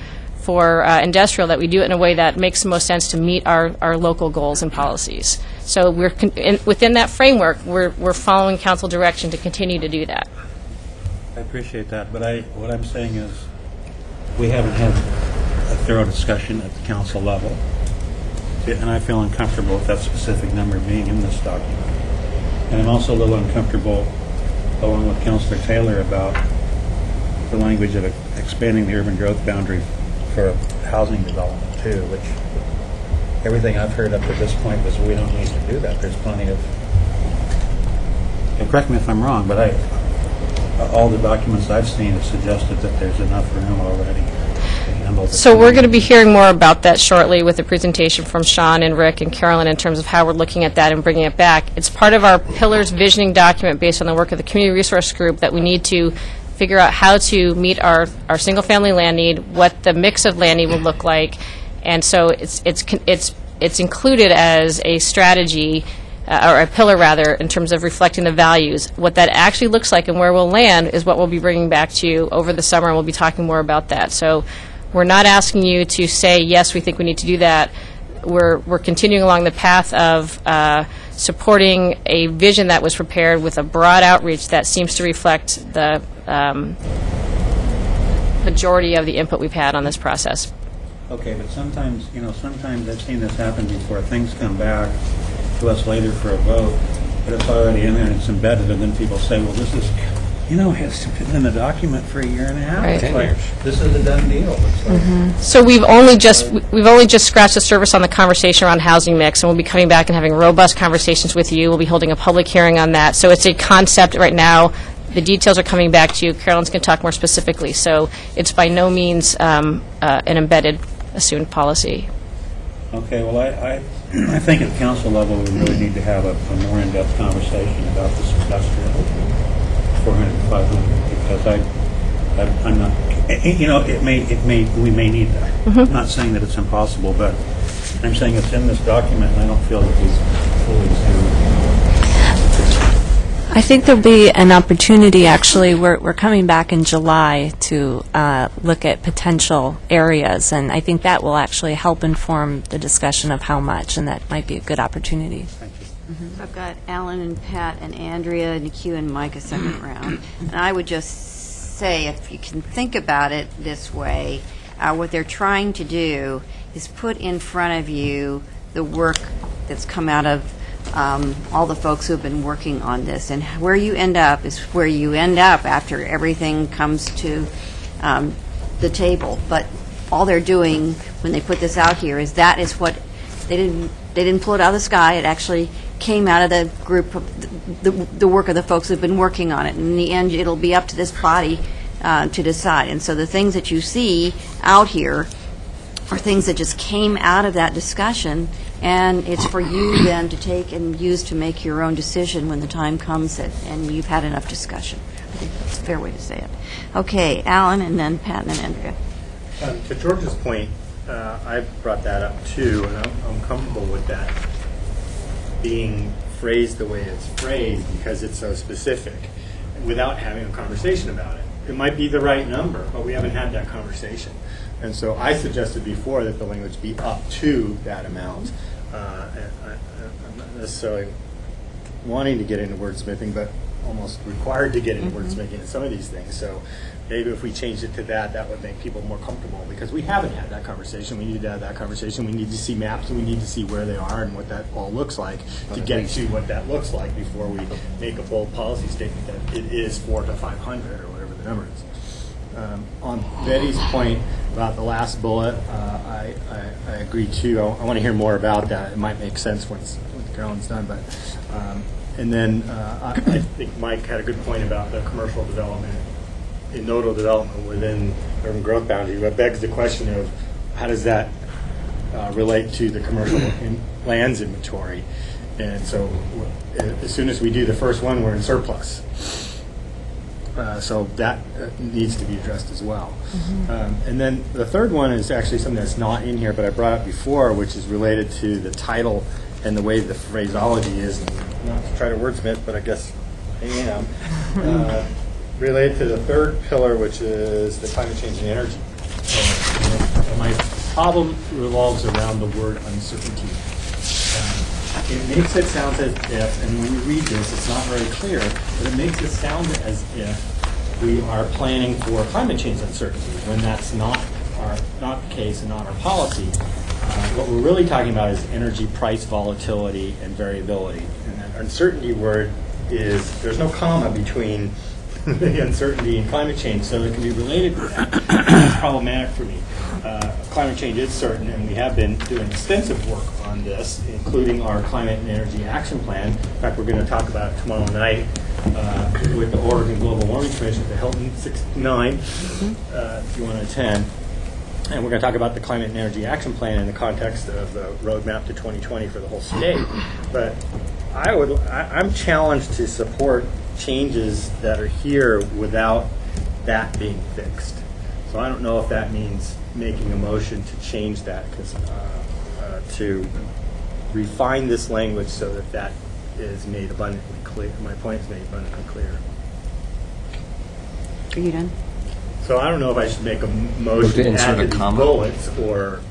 industrial, that we do it in a way that makes the most sense to meet our local goals and policies. So within that framework, we're following council direction to continue to do that. I appreciate that, but what I'm saying is we haven't had a thorough discussion at the council level, and I feel uncomfortable with that specific number being in this document. And I'm also a little uncomfortable, along with Councilor Taylor, about the language of expanding the urban growth boundary for housing development too, which everything I've heard up to this point was we don't need to do that. There's plenty of, and correct me if I'm wrong, but all the documents I've seen have suggested that there's enough room already to handle this. So we're going to be hearing more about that shortly with a presentation from Sean and Rick and Carolyn in terms of how we're looking at that and bringing it back. It's part of our Pillars visioning document based on the work of the Community Resource Group that we need to figure out how to meet our single-family land need, what the mix of land need will look like, and so it's included as a strategy, or a pillar rather, in terms of reflecting the values. What that actually looks like and where we'll land is what we'll be bringing back to you over the summer, and we'll be talking more about that. So we're not asking you to say, yes, we think we need to do that. We're continuing along the path of supporting a vision that was prepared with a broad outreach that seems to reflect the majority of the input we've had on this process. Okay, but sometimes I've seen this happen before. Things come back to us later for a vote, but it's already in there and it's embedded, and then people say, well, this is, it's been in the document for a year and a half. Right. It's like, this is a done deal. It's like, So we've only just scratched the surface on the conversation around housing mix, and we'll be coming back and having robust conversations with you. We'll be holding a public hearing on that. So it's a concept right now. The details are coming back to you. Carolyn's going to talk more specifically. So it's by no means an embedded, assumed policy. okay, well, I think at the council level we really need to have a more in-depth conversation about this industrial 400 to 500, because I'm not, we may need that. I'm not saying that it's impossible, but I'm saying it's in this document, and I don't feel that we've fully examined. I think there'll be an opportunity, actually, we're coming back in July to look at potential areas, and I think that will actually help inform the discussion of how much, and that might be a good opportunity. I've got Alan and Pat and Andrea and Q and Mike a second round. And I would just say, if you can think about it this way, what they're trying to do is put in front of you the work that's come out of all the folks who have been working on this. And where you end up is where you end up after everything comes to the table. But all they're doing when they put this out here is that is what they didn't pull it out of the sky. It actually came out of the group of the work of the folks who've been working on it. And in the end, it'll be up to this body to decide. And so the things that you see out here are things that just came out of that discussion, and it's for you then to take and use to make your own decision when the time comes and you've had enough discussion. I think that's a fair way to say it. Okay, Alan, and then Pat, and then Andrea. To George's point, I brought that up too, and I'm comfortable with that being phrased the way it's phrased because it's so specific without having a conversation about it. It might be the right number, but we haven't had that conversation. And so I suggested before that the language be up to that amount. I'm not necessarily wanting to get into wordsmithing, but almost required to get into wordsmithing in some of these things. So maybe if we changed it to that, that would make people more comfortable because we haven't had that conversation. We need to have that conversation. We need to see maps and we need to see where they are and what that all looks like to get to what that looks like before we make a bold policy statement that it is 400 to 500 or whatever the number is. On Betty's point about the last bullet, I agree too. I want to hear more about that. It might make sense once Carolyn's done. But and then I think Mike had a good point about the commercial development, in nodal development within urban growth boundary. That begs the question of how does that relate to the commercial lands inventory? And so as soon as we do the first one, we're in surplus. So that needs to be addressed as well. And then the third one is actually something that's not in here, but I brought up before, which is related to the title and the way the phraseology is. And not to try to wordsmith, but I guess I am. Related to the third pillar, which is the climate change and energy. And my problem revolves around the word uncertainty. It makes it sound as if, and when you read this, it's not very clear, but it makes it sound as if we are planning for climate change uncertainty, when that's not the case and not our policy. What we're really talking about is energy price volatility and variability. And that uncertainty word is, there's no comma between the uncertainty and climate change, so it can be related to that. It's problematic for me. Climate change is certain, and we have been doing extensive work on this, including our Climate and Energy Action Plan. In fact, we're going to talk about it tomorrow night with the Oregon Global Warming Commission at the Hilton 69, if you want to attend. And we're going to talk about the Climate and Energy Action Plan in the context of the roadmap to 2020 for the whole state. But I'm challenged to support changes that are here without that being fixed. So I don't know if that means making a motion to change that, because to refine this language so that that is made abundantly clear. My point is made abundantly clear. Are you done? So I don't know if I should make a motion to add to these bullets or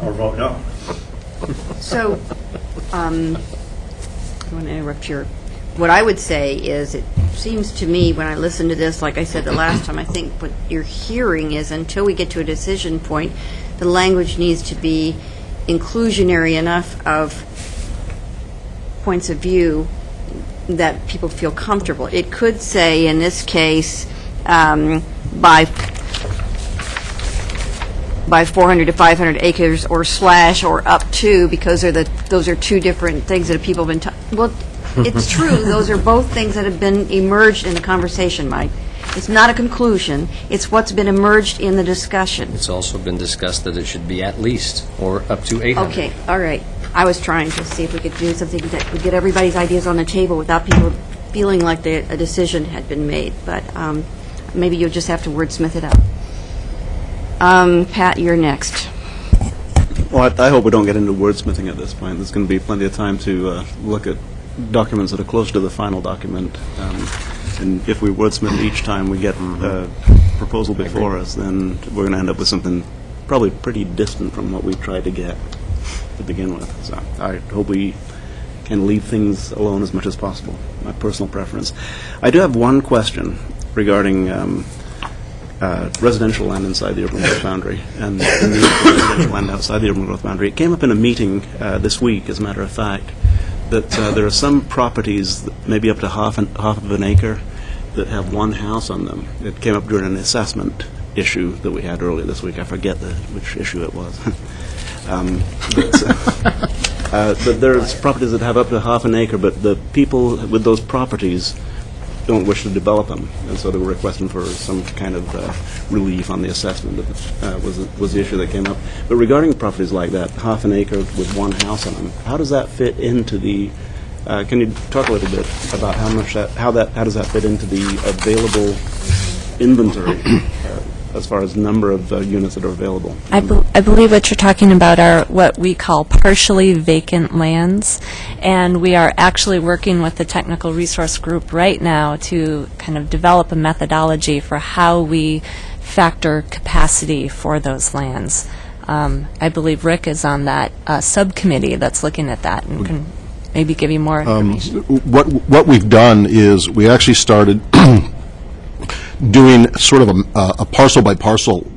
vote no. So, I want to interrupt your. What I would say is, it seems to me when I listen to this, like I said the last time, I think what you're hearing is until we get to a decision point, the language needs to be inclusionary enough of points of view that people feel comfortable. It could say, in this case, by 400 to 500 acres or slash or up to, because those are two different things that people have been well, it's true. Those are both things that have been emerged in the conversation, Mike. It's not a conclusion. It's what's been emerged in the discussion. It's also been discussed that it should be at least or up to 800. Okay, all right. I was trying to see if we could do something that would get everybody's ideas on the table without people feeling like a decision had been made. But maybe you'll just have to wordsmith it up. Pat, you're next. Well, I hope we don't get into wordsmithing at this point. There's going to be plenty of time to look at documents that are close to the final document. And if we wordsmith each time we get a proposal before us, then we're going to end up with something probably pretty distant from what we tried to get to begin with. So I hope we can leave things alone as much as possible, my personal preference. I do have one question regarding residential land inside the urban growth boundary and the residential land outside the urban growth boundary. It came up in a meeting this week, as a matter of fact, that there are some properties, maybe up to half of an acre, that have one house on them. It came up during an assessment issue that we had earlier this week. I forget which issue it was. But there's properties that have up to half an acre, but the people with those properties don't wish to develop them, and so they were requesting for some kind of relief on the assessment. Was the issue that came up. But regarding properties like that, half an acre with one house on them, how does that fit into the? Can you talk a little bit about how does that fit into the available inventory as far as number of units that are available? I believe what you're talking about are what we call partially vacant lands, and we are actually working with the technical resource group right now to kind of develop a methodology for how we factor capacity for those lands. I believe Rick is on that subcommittee that's looking at that and can maybe give you more information. What we've done is we actually started doing sort of a parcel-by-parcel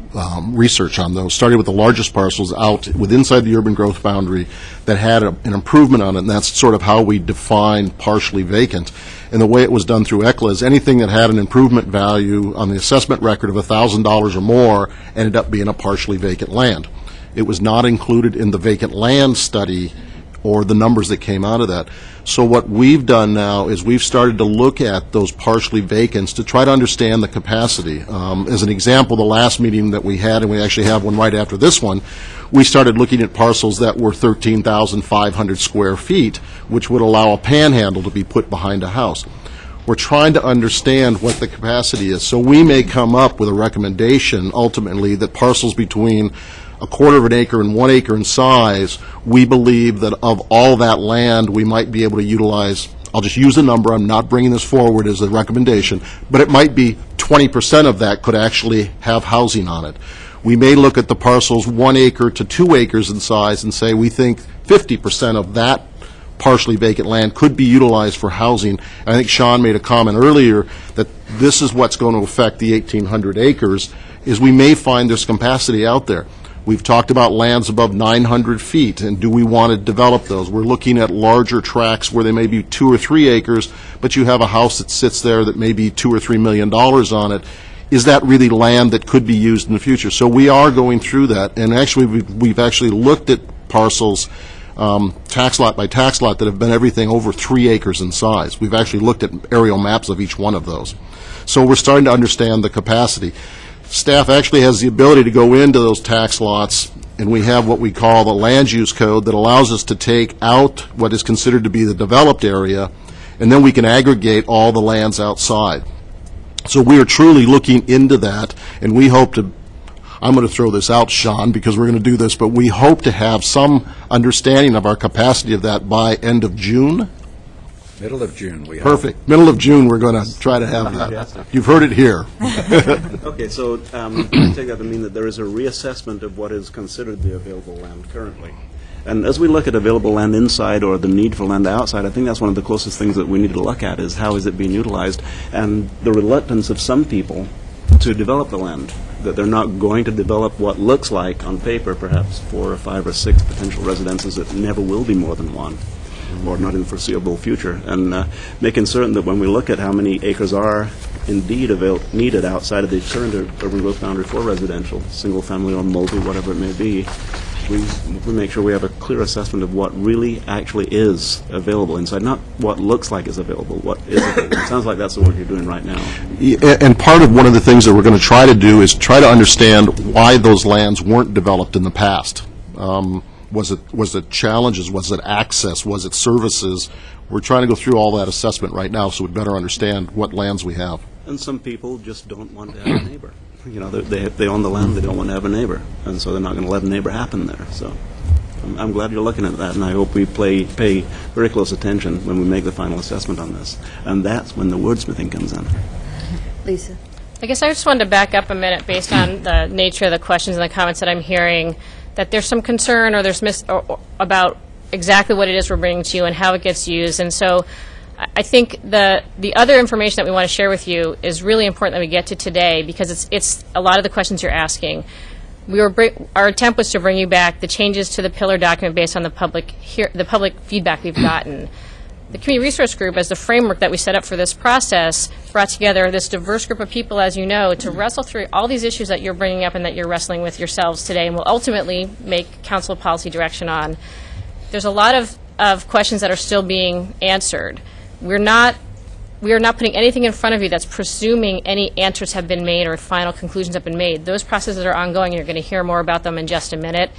research on those, starting with the largest parcels out inside the urban growth boundary that had an improvement on it, and that's sort of how we define partially vacant. And the way it was done through ECLA is anything that had an improvement value on the assessment record of $1,000 or more ended up being a partially vacant land. It was not included in the vacant land study or the numbers that came out of that. So what we've done now is we've started to look at those partially vacants to try to understand the capacity. As an example, the last meeting that we had, and we actually have one right after this one, we started looking at parcels that were 13,500 square feet, which would allow a panhandle to be put behind a house. We're trying to understand what the capacity is. So we may come up with a recommendation ultimately that parcels between a quarter of an acre and 1 acre in size, we believe that of all that land, we might be able to utilize, I'll just use a number, I'm not bringing this forward as a recommendation, but it might be 20% of that could actually have housing on it. We may look at the parcels 1 acre to 2 acres in size and say we think 50% of that partially vacant land could be utilized for housing. And I think Sean made a comment earlier that this is what's going to affect the 1,800 acres, is we may find there's capacity out there. We've talked about lands above 900 feet, and do we want to develop those? We're looking at larger tracts where they may be 2 or 3 acres, but you have a house that sits there that may be $2 or $3 million on it. Is that really land that could be used in the future? So we are going through that, and actually we've actually looked at parcels, tax lot by tax lot, that have been everything over 3 acres in size. We've actually looked at aerial maps of each one of those. So we're starting to understand the capacity. Staff actually has the ability to go into those tax lots, and we have what we call the land use code that allows us to take out what is considered to be the developed area, and then we can aggregate all the lands outside. So we are truly looking into that, and we hope to, I'm going to throw this out, Sean, because we're going to do this, but we hope to have some understanding of our capacity of that by end of June. Middle of June, we hope. Perfect. Middle of June, we're going to try to have that. You've heard it here. Okay, so I take that to mean that there is a reassessment of what is considered the available land currently. And as we look at available land inside or the need for land outside, I think that's one of the closest things that we need to look at is how is it being utilized, and the reluctance of some people to develop the land, that they're not going to develop what looks like on paper perhaps 4 or 5 or 6 potential residences that never will be more than one, or not in the foreseeable future, and making certain that when we look at how many acres are indeed needed outside of the current urban growth boundary for residential, single family or multi, whatever it may be, we make sure we have a clear assessment of what really actually is available inside, not what looks like is available, what is available. It sounds like that's the work you're doing right now. And part of one of the things that we're going to try to do is try to understand why those lands weren't developed in the past. Was it challenges? Was it access? Was it services? We're trying to go through all that assessment right now so we better understand what lands we have. And some people just don't want to have a neighbor. You know, they own the land, they don't want to have a neighbor, and so they're not going to let a neighbor happen there. So I'm glad you're looking at that, and I hope we pay very close attention when we make the final assessment on this. And that's when the wordsmithing comes in. Lisa. I guess I just wanted to back up a minute based on the nature of the questions and the comments that I'm hearing, that there's some concern or there's about exactly what it is we're bringing to you and how it gets used. And so I think the other information that we want to share with you is really important that we get to today, because it's a lot of the questions you're asking. our attempt was to bring you back the changes to the pillar document based on the public feedback we've gotten. The Community Resource Group, as the framework that we set up for this process, brought together this diverse group of people, as you know, to wrestle through all these issues that you're bringing up and that you're wrestling with yourselves today, and will ultimately make council policy direction on. There's a lot of questions that are still being answered. We are not putting anything in front of you that's presuming any answers have been made or final conclusions have been made. Those processes are ongoing, and you're going to hear more about them in just a minute.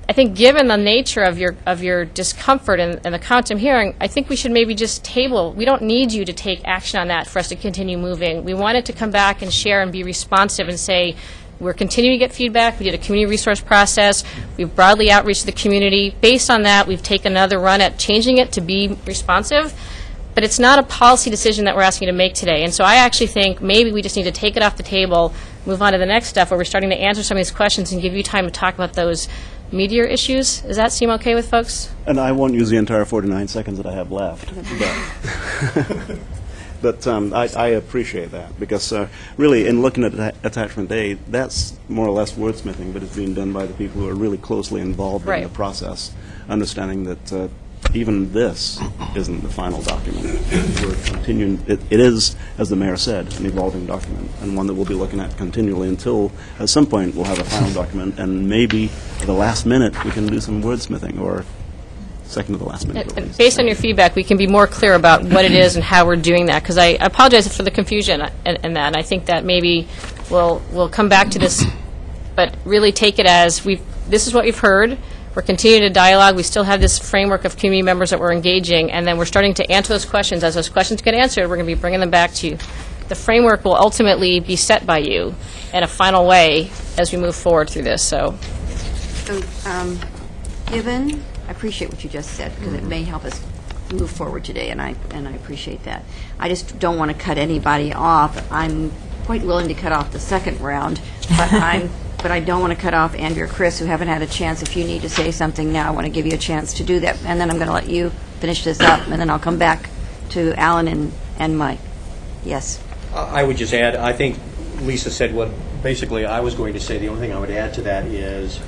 I think given the nature of your discomfort and the comments I'm hearing, I think we should maybe just table. We don't need you to take action on that for us to continue moving. We wanted to come back and share and be responsive and say, we're continuing to get feedback. We did a community resource process. We've broadly outreached to the community. Based on that, we've taken another run at changing it to be responsive. But it's not a policy decision that we're asking you to make today. And so I actually think maybe we just need to take it off the table, move on to the next step where we're starting to answer some of these questions and give you time to talk about those meatier issues. Does that seem okay with folks? And I won't use the entire 49 seconds that I have left. But I appreciate that, because really, in looking at Attachment A, that's more or less wordsmithing, but it's being done by the people who are really closely involved in the process, understanding that even this isn't the final document. We're continuing. It is, as the mayor said, an evolving document, and one that we'll be looking at continually until, at some point, we'll have a final document, and maybe at the last minute we can do some wordsmithing, or second to the last minute. Based on your feedback, we can be more clear about what it is and how we're doing that, because I apologize for the confusion in that, and I think that maybe we'll come back to this, but really take it as this is what we've heard. We're continuing to dialogue. We still have this framework of community members that we're engaging, and then we're starting to answer those questions. As those questions get answered, we're going to be bringing them back to you. The framework will ultimately be set by you in a final way as we move forward through this. So, Given, I appreciate what you just said, because it may help us move forward today, and I appreciate that. I just don't want to cut anybody off. I'm quite willing to cut off the second round, but I don't want to cut off Andrew or Chris, who haven't had a chance. If you need to say something now, I want to give you a chance to do that, and then I'm going to let you finish this up, and then I'll come back to Alan and Mike. Yes. I would just add, I think Lisa said what basically I was going to say. The only thing I would add to that is,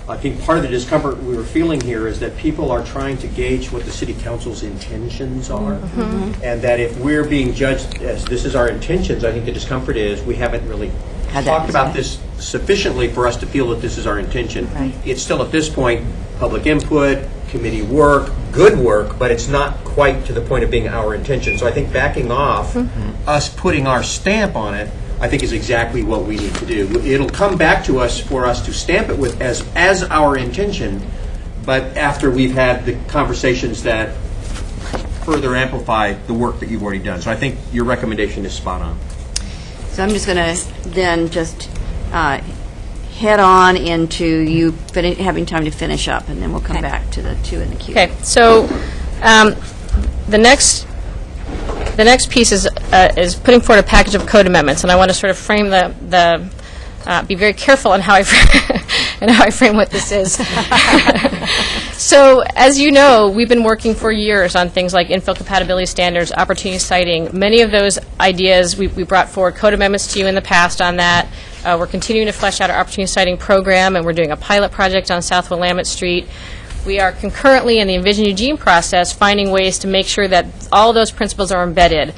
I think part of the discomfort we were feeling here is that people are trying to gauge what the city council's intentions are, and that if we're being judged as this is our intentions, I think the discomfort is we haven't really talked about this sufficiently for us to feel that this is our intention. Right. It's still at this point public input, committee work, good work, but it's not quite to the point of being our intention. So I think backing off, us putting our stamp on it, I think is exactly what we need to do. It'll come back to us for us to stamp it with as our intention, but after we've had the conversations that further amplify the work that you've already done. So I think your recommendation is spot on. So I'm just going to then just head on into you having time to finish up, and then we'll come back to the two in the queue. okay. So the next piece is putting forward a package of code amendments, and I want to sort of frame be very careful in how I frame what this is. So, as you know, we've been working for years on things like infill compatibility standards, opportunity citing. Many of those ideas, we brought forward code amendments to you in the past on that. We're continuing to flesh out our opportunity citing program, and we're doing a pilot project on South Willamette Street. We are concurrently in the Envision Eugene process finding ways to make sure that all those principles are embedded.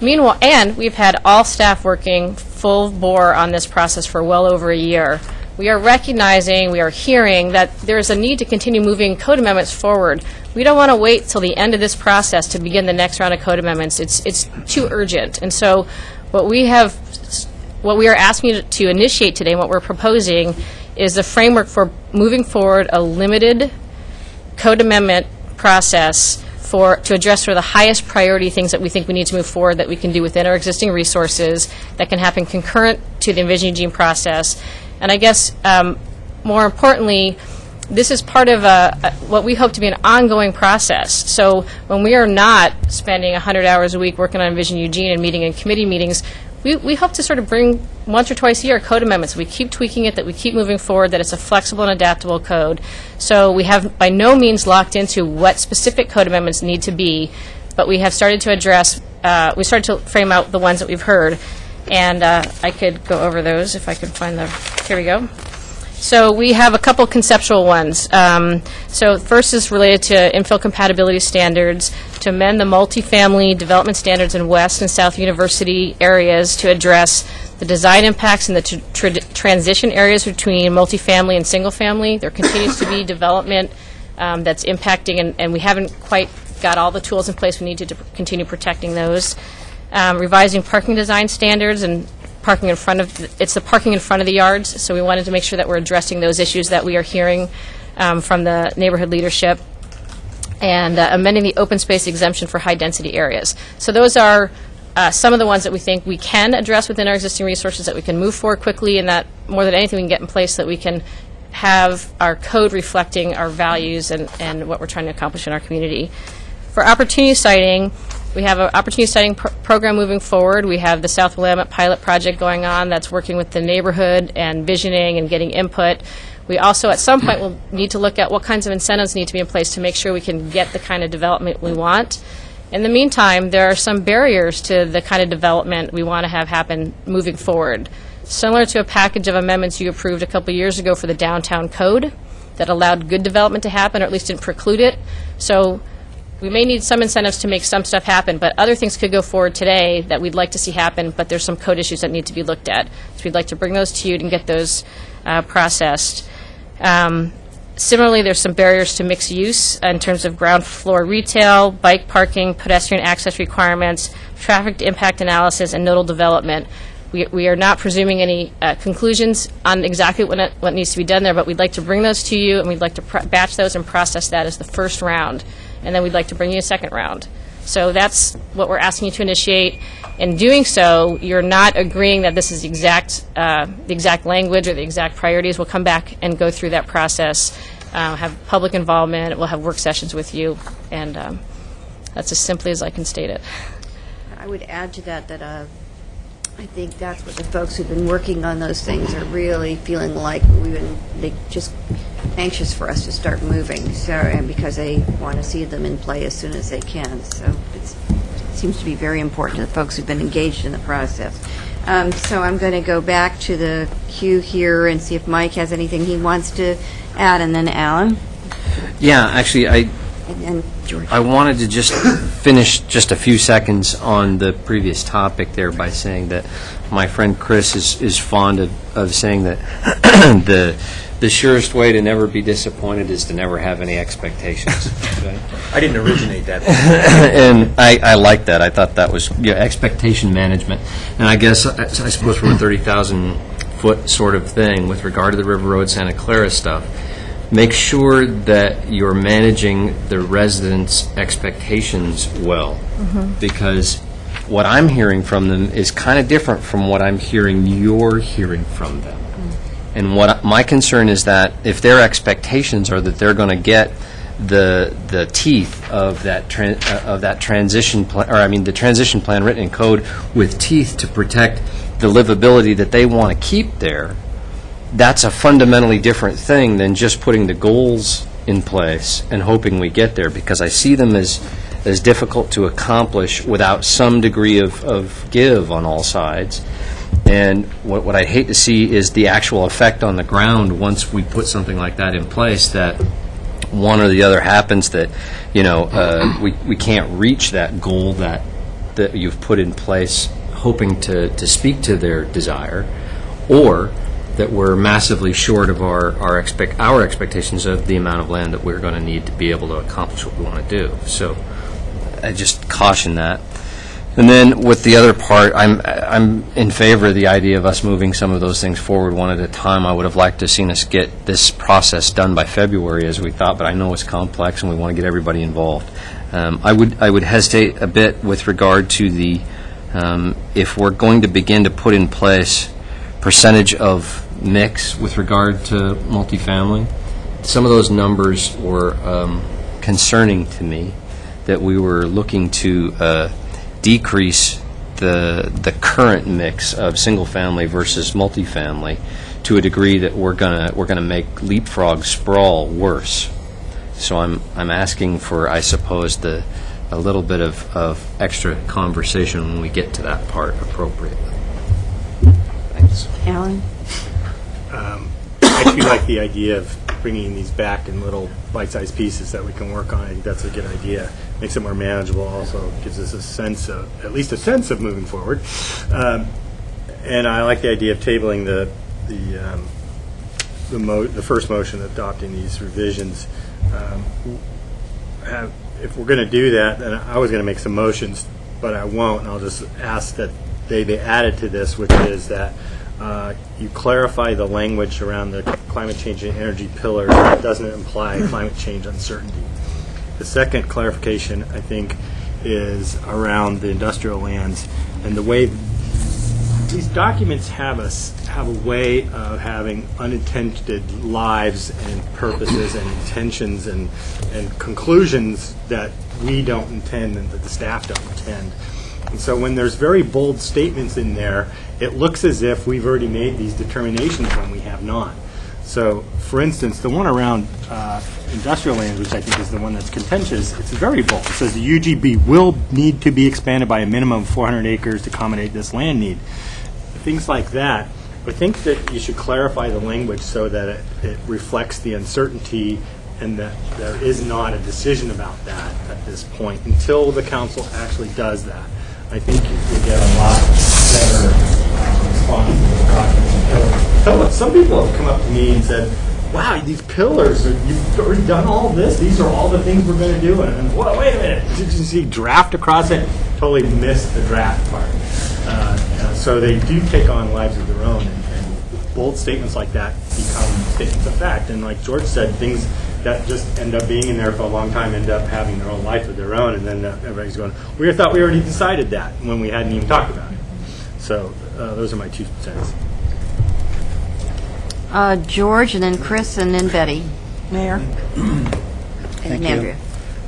Meanwhile, and we've had all staff working full bore on this process for well over a year. We are recognizing, we are hearing that there is a need to continue moving code amendments forward. We don't want to wait till the end of this process to begin the next round of code amendments. It's too urgent. And so what we are asking you to initiate today, and what we're proposing, is the framework for moving forward a limited code amendment process to address sort of the highest priority things that we think we need to move forward that we can do within our existing resources that can happen concurrent to the Envision Eugene process. And I guess more importantly, this is part of what we hope to be an ongoing process. So when we are not spending 100 hours a week working on Envision Eugene and meeting in committee meetings, we hope to sort of bring once or twice a year code amendments. We keep tweaking it, that we keep moving forward, that it's a flexible and adaptable code. So we have by no means locked into what specific code amendments need to be, but we have started to address, we started to frame out the ones that we've heard. And I could go over those if I could find here we go. So we have a couple conceptual ones. So first is related to infill compatibility standards, to amend the multifamily development standards in West and South University areas to address the design impacts in the transition areas between multifamily and single-family. There continues to be development that's impacting, and we haven't quite got all the tools in place. We need to continue protecting those. Revising parking design standards and parking in front of, it's the parking in front of the yards, so we wanted to make sure that we're addressing those issues that we are hearing from the neighborhood leadership, and amending the open space exemption for high-density areas. So those are some of the ones that we think we can address within our existing resources, that we can move forward quickly, and that more than anything we can get in place so that we can have our code reflecting our values and what we're trying to accomplish in our community. For opportunity siting, we have an opportunity siting program moving forward. We have the South Willamette pilot project going on that's working with the neighborhood and visioning and getting input. We also, at some point, will need to look at what kinds of incentives need to be in place to make sure we can get the kind of development we want. In the meantime, there are some barriers to the kind of development we want to have happen moving forward. Similar to a package of amendments you approved a couple years ago for the downtown code that allowed good development to happen, or at least didn't preclude it. So we may need some incentives to make some stuff happen, but other things could go forward today that we'd like to see happen, but there's some code issues that need to be looked at. So we'd like to bring those to you and get those processed. Similarly, there's some barriers to mixed use in terms of ground floor retail, bike parking, pedestrian access requirements, traffic impact analysis, and nodal development. We are not presuming any conclusions on exactly what needs to be done there, but we'd like to bring those to you, and we'd like to batch those and process that as the first round, and then we'd like to bring you a second round. So that's what we're asking you to initiate. In doing so, you're not agreeing that this is the exact language or the exact priorities. We'll come back and go through that process, have public involvement, we'll have work sessions with you, and that's as simply as I can state it. I would add to that I think that's what the folks who've been working on those things are really feeling like they just anxious for us to start moving. So, and because they want to see them in play as soon as they can. So it seems to be very important to the folks who've been engaged in the process. So I'm going to go back to the queue here and see if Mike has anything he wants to add, and then Alan. Yeah, actually, And then George. I wanted to just finish just a few seconds on the previous topic there by saying that my friend Chris is fond of saying that the surest way to never be disappointed is to never have any expectations. Right? I didn't originate that. And I like that. I thought that was expectation management. And I guess, I suppose from a 30,000-foot sort of thing with regard to the River Road Santa Clara stuff, make sure that you're managing the residents' expectations well, because what I'm hearing from them is kind of different from what I'm hearing you're hearing from them. And what my concern is that if their expectations are that they're going to get the teeth of that transition plan, or I mean the transition plan written in code with teeth to protect the livability that they want to keep there, that's a fundamentally different thing than just putting the goals in place and hoping we get there, because I see them as difficult to accomplish without some degree of give on all sides. And what I'd hate to see is the actual effect on the ground once we put something like that in place, that one or the other happens, that we can't reach that goal that you've put in place hoping to speak to their desire, or that we're massively short of our expectations of the amount of land that we're going to need to be able to accomplish what we want to do. So I just caution that. And then with the other part, I'm in favor of the idea of us moving some of those things forward one at a time. I would have liked to have seen us get this process done by February as we thought, but I know it's complex and we want to get everybody involved. I would hesitate a bit with regard to the if we're going to begin to put in place percentage of mix with regard to multifamily. Some of those numbers were concerning to me, that we were looking to decrease the current mix of single family versus multifamily to a degree that we're gonna make leapfrog sprawl worse. So I'm asking for, I suppose, a little bit of extra conversation when we get to that part appropriately. Thanks. Alan? do like the idea of bringing these back in little bite-sized pieces that we can work on. I think that's a good idea. Makes it more manageable. Also gives us a sense of, at least a sense of moving forward. And I like the idea of tabling the first motion, adopting these revisions. If we're going to do that, then I was going to make some motions, but I won't, and I'll just ask that they be added to this, which is that you clarify the language around the climate change and energy pillar that doesn't imply climate change uncertainty. The second clarification, I think, is around the industrial lands and the way these documents have a way of having unintended lives and purposes and intentions and conclusions that we don't intend and that the staff don't intend. And so when there's very bold statements in there, it looks as if we've already made these determinations when we have not. So, for instance, the one around industrial lands, which I think is the one that's contentious, it's very bold. It says the UGB will need to be expanded by a minimum of 400 acres to accommodate this land need. Things like that. I think that you should clarify the language so that it reflects the uncertainty and that there is not a decision about that at this point until the council actually does that. I think you will get a lot better response to the project. Some people have come up to me and said, wow, these pillars, you've already done all this? These are all the things we're going to do? And wait a minute, did you see draft across it? Totally missed the draft part. So they do take on lives of their own, and bold statements like that become statements of fact. And like George said, things that just end up being in there for a long time end up having their own life of their own, and then everybody's going, we thought we already decided that when we hadn't even talked about it. So those are my 2 cents. George, and then Chris, and then Betty. Mayor. Thank and Andrea.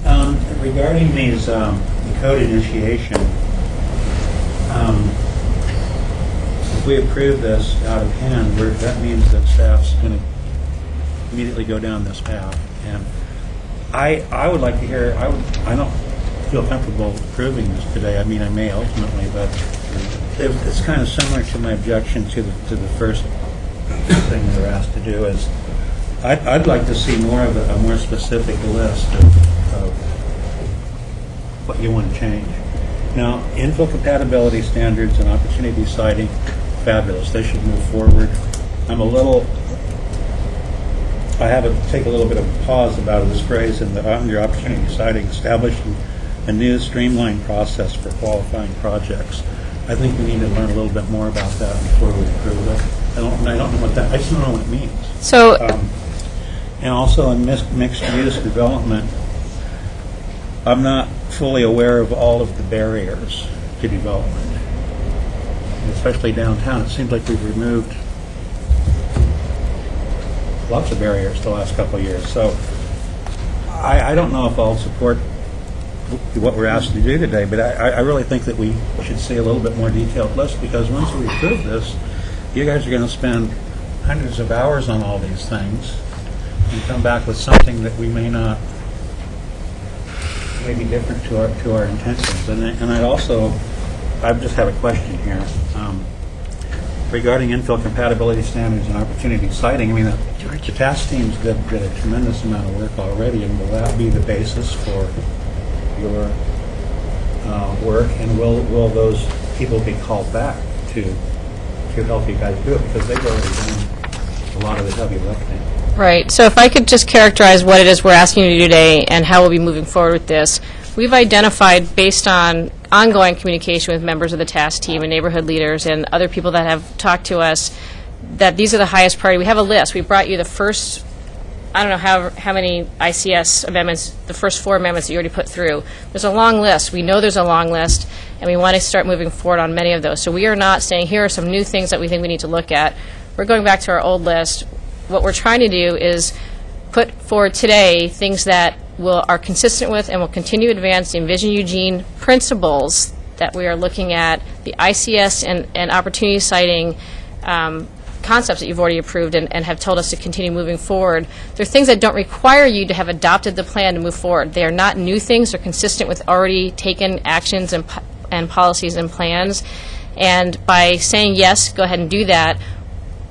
You. Regarding these code initiation, if we approve this out of hand, that means that staff's going to immediately go down this path. And I would like to hear, I don't feel comfortable approving this today. I mean, I may ultimately, but it's kind of similar to my objection to the first thing we were asked to do. Is I'd like to see more of a more specific list of what you want to change. Now, infill compatibility standards and opportunity siting, fabulous. They should move forward. I have to take a little bit of a pause about this phrase under opportunity siting, establishing a new streamlined process for qualifying projects. I think we need to learn a little bit more about that before we approve it. I don't know what that. I just don't know what it means. So, and also in mixed-use development, I'm not fully aware of all of the barriers to development, especially downtown. It seems like we've removed lots of barriers the last couple of years. So I don't know if I'll support what we're asked to do today, but I really think that we should see a little bit more detailed list, because once we approve this, you guys are going to spend hundreds of hours on all these things and come back with something that we may be different to our intentions. And I just have a question here. Regarding infill compatibility standards and opportunity siting, I mean, the task teams did a tremendous amount of work already, and will that be the basis for your work? And will those people be called back to help you guys do it? Because they've already done a lot of the heavy lifting. right. So if I could just characterize what it is we're asking you to do today and how we'll be moving forward with this. We've identified, based on ongoing communication with members of the task team and neighborhood leaders and other people that have talked to us, that these are the highest priority. We have a list. We brought you the first, I don't know how many ICS amendments, the first 4 amendments that you already put through. There's a long list. We know there's a long list, and we want to start moving forward on many of those. So we are not saying, here are some new things that we think we need to look at. We're going back to our old list. What we're trying to do is put forward today things that are consistent with and will continue to advance the Envision Eugene principles that we are looking at, the ICS and opportunity siting concepts that you've already approved and have told us to continue moving forward. They're things that don't require you to have adopted the plan to move forward. They are not new things. They're consistent with already taken actions and policies and plans. And by saying, yes, go ahead and do that,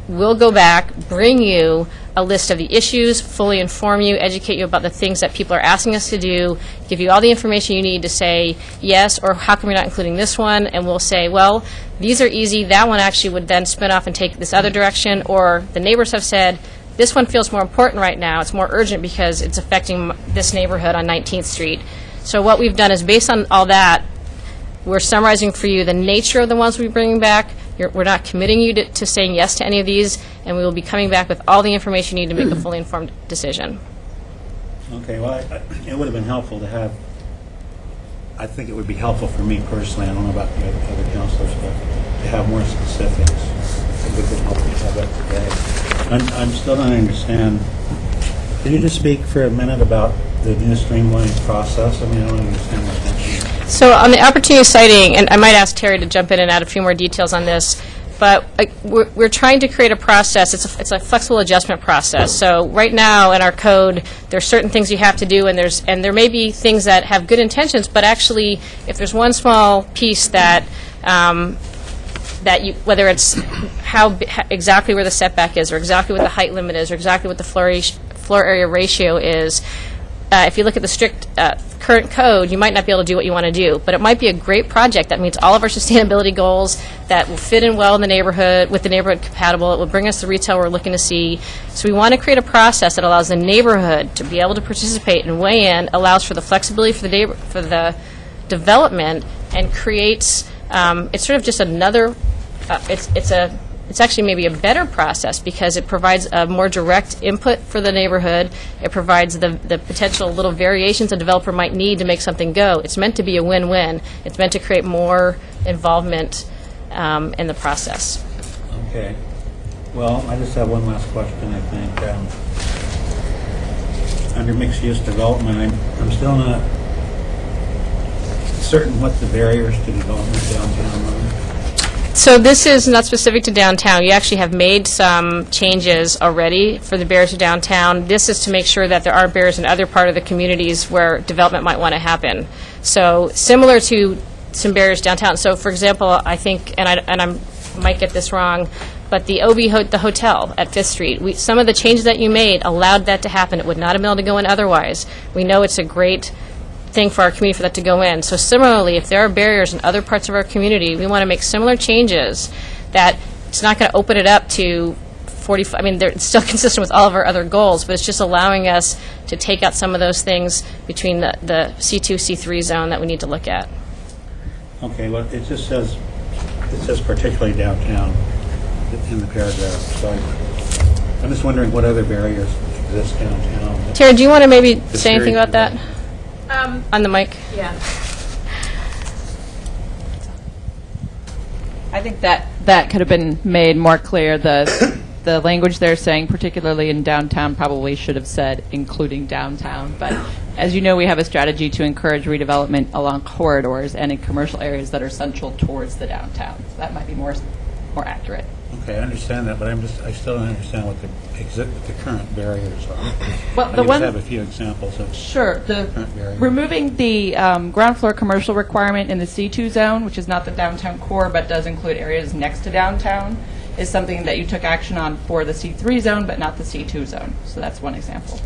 we'll go back, bring you a list of the issues, fully inform you, educate you about the things that people are asking us to do, give you all the information you need to say yes, or how come you're not including this one? And we'll say, well, these are easy. That one actually would then spin off and take this other direction. Or the neighbors have said, this one feels more important right now. It's more urgent because it's affecting this neighborhood on 19th Street. So what we've done is, based on all that, we're summarizing for you the nature of the ones we're bringing back. We're not committing you to saying yes to any of these, and we will be coming back with all the information you need to make a fully informed decision. Okay, well, it would have been helpful to have, I think it would be helpful for me personally, I don't know about the other counselors, but to have more specifics. I think it would help to have that today. I'm still don't understand. Could you just speak for a minute about the new streamlined process? I mean, I don't understand what that means. So on the opportunity citing, and I might ask Terry to jump in and add a few more details on this, but we're trying to create a process. It's a flexible adjustment process. So right now in our code, there's certain things you have to do, and there may be things that have good intentions, but actually, if there's one small piece that whether it's exactly where the setback is, or exactly what the height limit is, or exactly what the floor area ratio is. If you look at the strict current code, you might not be able to do what you want to do, but it might be a great project that meets all of our sustainability goals, that will fit in well in the neighborhood, with the neighborhood compatible. It will bring us the retail we're looking to see. So we want to create a process that allows the neighborhood to be able to participate and weigh in, allows for the flexibility for the development, and creates. It's sort of just another. It's actually maybe a better process because it provides a more direct input for the neighborhood. It provides the potential little variations a developer might need to make something go. It's meant to be a win-win. It's meant to create more involvement in the process. Okay. Well, I just have one last question, I think. Under mixed-use development, I'm still not certain what the barriers to development downtown are. So this is not specific to downtown. You actually have made some changes already for the barriers to downtown. This is to make sure that there aren't barriers in other part of the communities where development might want to happen. So similar to some barriers downtown. So for example, I think, and I might get this wrong, but the the hotel at 5th Street, some of the changes that you made allowed that to happen. It would not have been able to go in otherwise. We know it's a great thing for our community for that to go in. So similarly, if there are barriers in other parts of our community, we want to make similar changes that it's not going to open it up to 45. I mean, it's still consistent with all of our other goals, but it's just allowing us to take out some of those things between the C2, C3 zone that we need to look at. Okay, well, it says particularly downtown in the paragraph. So I'm just wondering what other barriers exist downtown. Tara, do you want to maybe say anything about that? On the mic. Yeah. I think that could have been made more clear. The language they're saying, particularly in downtown, probably should have said including downtown. But as you know, we have a strategy to encourage redevelopment along corridors and in commercial areas that are central towards the downtown. So that might be more accurate. Okay, I understand that, but I still don't understand what the current barriers are. Well, I just have a few examples of current barriers. Removing the ground floor commercial requirement in the C2 zone, which is not the downtown core but does include areas next to downtown, is something that you took action on for the C3 zone but not the C2 zone. So that's one example.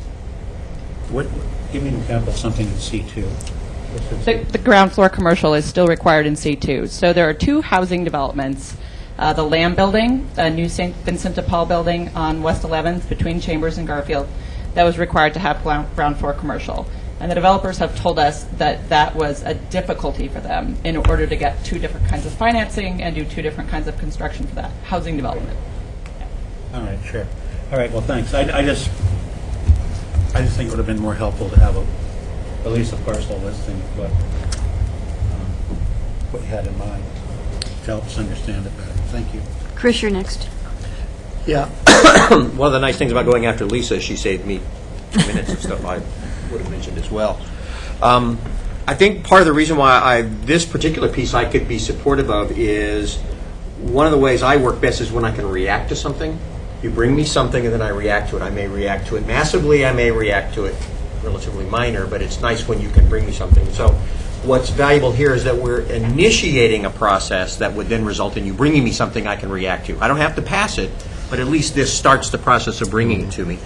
Give me an example of something in C2. The ground floor commercial is still required in C2. So there are two housing developments. The Lamb Building, a new St. Vincent de Paul building on West 11th between Chambers and Garfield, that was required to have ground floor commercial. And the developers have told us that that was a difficulty for them in order to get two different kinds of financing and do two different kinds of construction for that housing development. All right, sure. All right, well, thanks. I just think it would have been more helpful to have at least a parcel listing of what you had in mind to help us understand it better. Thank you. Chris, you're next. Yeah. One of the nice things about going after Lisa is she saved me 2 minutes of stuff I would have mentioned as well. I think part of the reason why this particular piece I could be supportive of is one of the ways I work best is when I can react to something. You bring me something and then I react to it. I may react to it massively. I may react to it relatively minor, but it's nice when you can bring me something. So what's valuable here is that we're initiating a process that would then result in you bringing me something I can react to. I don't have to pass it, but at least this starts the process of bringing it to me.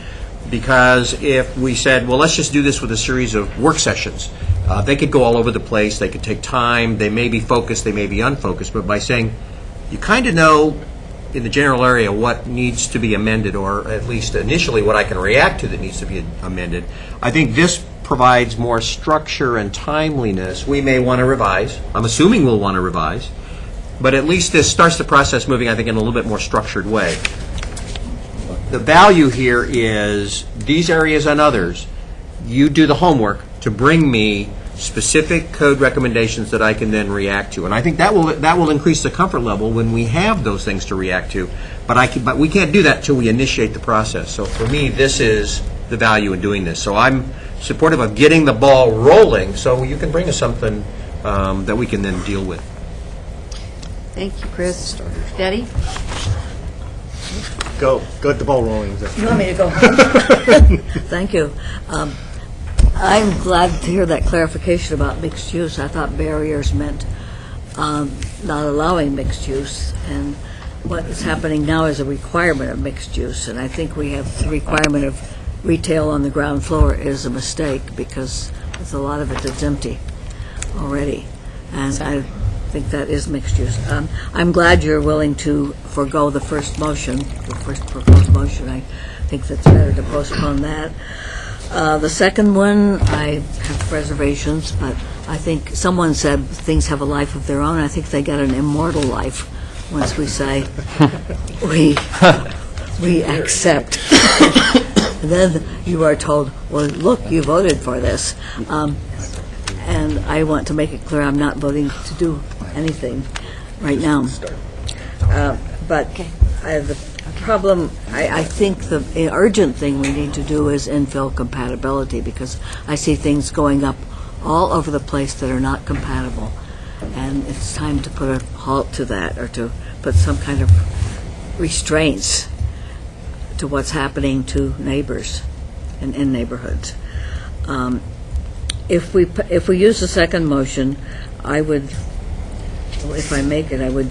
Because if we said, well, let's just do this with a series of work sessions, they could go all over the place, they could take time, they may be focused, they may be unfocused, but by saying, you kind of know in the general area what needs to be amended, or at least initially what I can react to that needs to be amended, I think this provides more structure and timeliness. We may want to revise. I'm assuming we'll want to revise. But at least this starts the process moving, I think, in a little bit more structured way. The value here is these areas and others, you do the homework to bring me specific code recommendations that I can then react to. And I think that will increase the comfort level when we have those things to react to. But we can't do that until we initiate the process. So for me, this is the value in doing this. So I'm supportive of getting the ball rolling so you can bring us something that we can then deal with. Thank you, Chris. Betty? Go get the ball rolling. You want me to go? Thank you. I'm glad to hear that clarification about mixed use. I thought barriers meant not allowing mixed use, and what is happening now is a requirement of mixed use, and I think we have the requirement of retail on the ground floor is a mistake, because there's a lot of it that's empty already, and I think that is mixed use. I'm glad you're willing to forego the first motion, the first proposed motion. I think that's better to postpone that. The second one, I have reservations, but I think someone said things have a life of their own. I think they get an immortal life once we say we accept. And then you are told, well, look, you voted for this. And I want to make it clear I'm not voting to do anything right now. But the problem, I think the urgent thing we need to do is infill compatibility, because I see things going up all over the place that are not compatible. And it's time to put a halt to that, or to put some kind of restraints to what's happening to neighbors and in neighborhoods. If we use the second motion, I would, if I make it, I would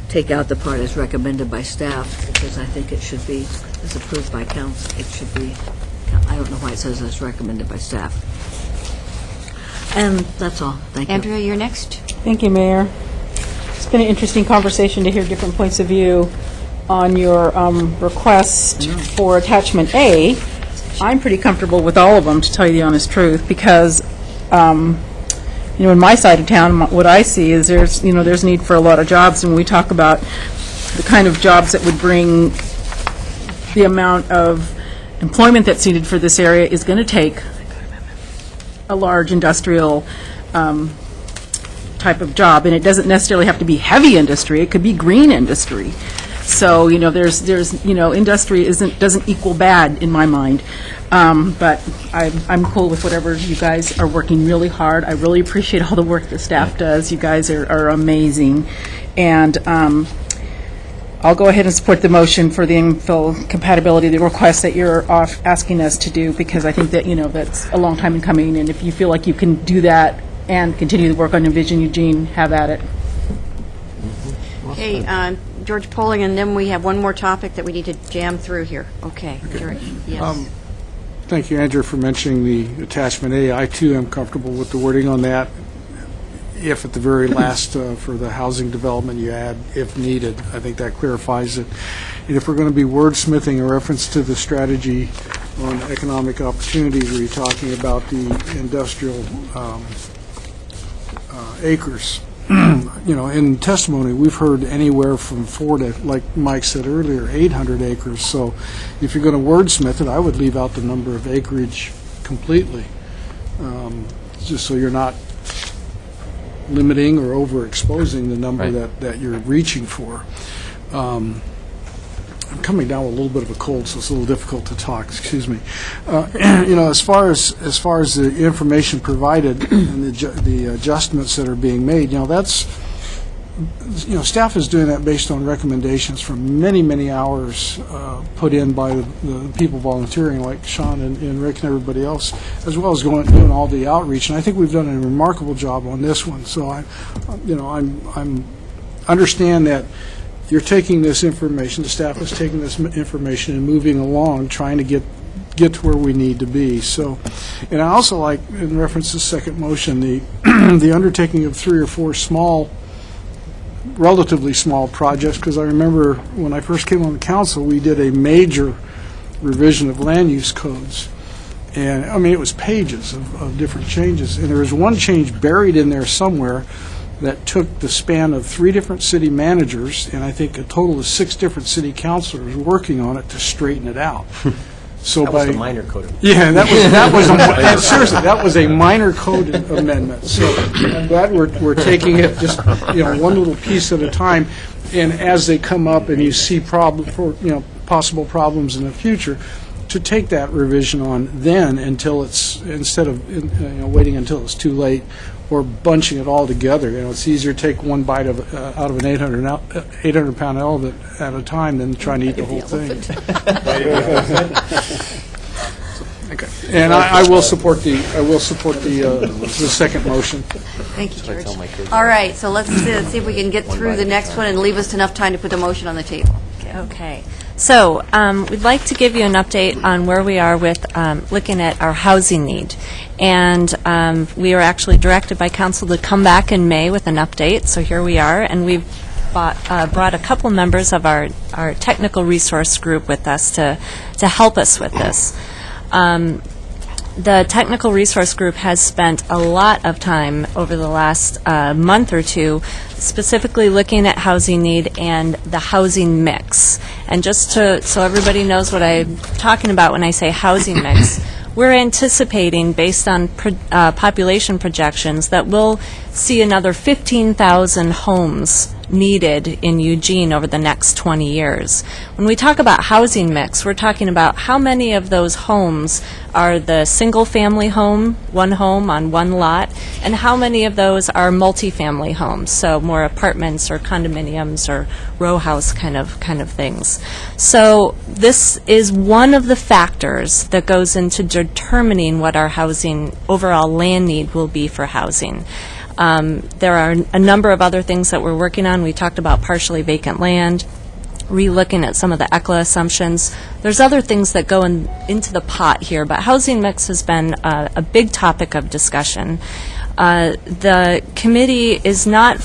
take out the part as recommended by staff, because I think it should be as approved by council. It should be, I don't know why it says as recommended by staff. And that's all. Thank you. Andrea, you're next. Thank you, Mayor. It's been an interesting conversation to hear different points of view on your request for attachment A. I'm pretty comfortable with all of them, to tell you the honest truth, because in my side of town, what I see is there's need for a lot of jobs, and when we talk about the kind of jobs that would bring the amount of employment that's needed for this area is going to take a large industrial type of job, and it doesn't necessarily have to be heavy industry. It could be green industry. So there's industry doesn't equal bad in my mind, but I'm cool with whatever. You guys are working really hard. I really appreciate all the work the staff does. You guys are amazing, and I'll go ahead and support the motion for the infill compatibility, the request that you're asking us to do, because I think that that's a long time in coming, and if you feel like you can do that and continue to work on Envision Eugene, have at it. Okay, George Polling, and then we have one more topic that we need to jam through here. Okay, George, yes. Thank you, Andrew, for mentioning the attachment A. I, too, am comfortable with the wording on that. If at the very last, for the housing development, you add if needed, I think that clarifies it. And if we're going to be wordsmithing a reference to the strategy on economic opportunities, where you're talking about the industrial acres, in testimony, we've heard anywhere from 4 to, like Mike said earlier, 800 acres. So if you're going to wordsmith it, I would leave out the number of acreage completely, just so you're not limiting or overexposing the number that you're reaching for. I'm coming down with a little bit of a cold, so it's a little difficult to talk. Excuse me. As far as the information provided and the adjustments that are being made, that's staff is doing that based on recommendations from many hours put in by the people volunteering, like Sean and Rick and everybody else, as well as doing all the outreach. And I think we've done a remarkable job on this one. So I'm understand that you're taking this information, the staff is taking this information and moving along, trying to get to where we need to be. So, and I also like, in reference to the second motion, the the undertaking of 3 or 4 relatively small projects, because I remember when I first came on the council, we did a major revision of land use codes. And, I mean, it was pages of different changes. And there was one change buried in there somewhere that took the span of 3 different city managers, and I think a total of 6 different city councilors working on it to straighten it out. So That was the minor code amendment. Yeah, that was seriously, that was a minor code amendment. So I'm glad we're taking it just, one little piece at a time, and as they come up and you see possible problems in the future, to take that revision on then until it's, instead of waiting until it's too late or bunching it all together. It's easier to take one bite out of an 800-pound elephant at a time than trying to eat the whole thing. Okay. And I will support the second motion. Thank you, George. All right, so let's see if we can get through the next one and leave us enough time to put the motion on the table. Okay. So we'd like to give you an update on where we are with looking at our housing need. And we are actually directed by council to come back in May with an update. So here we are, and we've brought a couple members of our technical resource group with us to help us with this. The technical resource group has spent a lot of time over the last month or two specifically looking at housing need and the housing mix. And just so everybody knows what I'm talking about when I say housing mix, we're anticipating, based on population projections, that we'll see another 15,000 homes needed in Eugene over the next 20 years. When we talk about housing mix, we're talking about how many of those homes are the single-family home, one home on one lot, and how many of those are multifamily homes, so more apartments or condominiums or row house kind of things. So this is one of the factors that goes into determining what our housing overall land need will be for housing. There are a number of other things that we're working on. We talked about partially vacant land, re-looking at some of the ECLA assumptions. There's other things that go into the pot here, but housing mix has been a big topic of discussion. The committee is not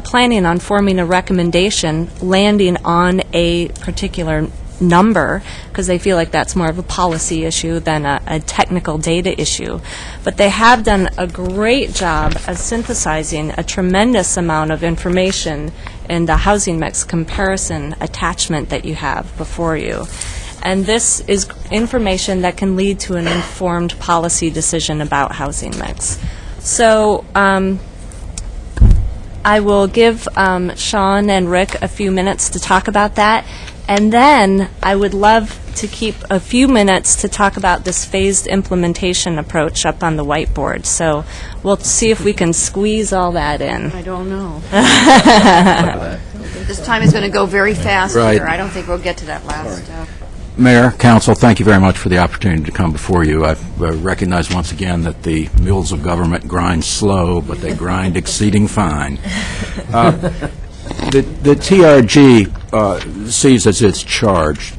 planning on forming a recommendation landing on a particular number, because they feel like that's more of a policy issue than a technical data issue. But they have done a great job of synthesizing a tremendous amount of information in the housing mix comparison attachment that you have before you. And this is information that can lead to an informed policy decision about housing mix. So I will give Sean and Rick a few minutes to talk about that. And then I would love to keep a few minutes to talk about this phased implementation approach up on the whiteboard. So we'll see if we can squeeze all that in. I don't know. This time is going to go very fast Right. here. I don't think we'll get to that last. Mayor, Council, thank you very much for the opportunity to come before you. I recognize once again that the mills of government grind slow, but they grind exceeding fine. The TRG sees as its charge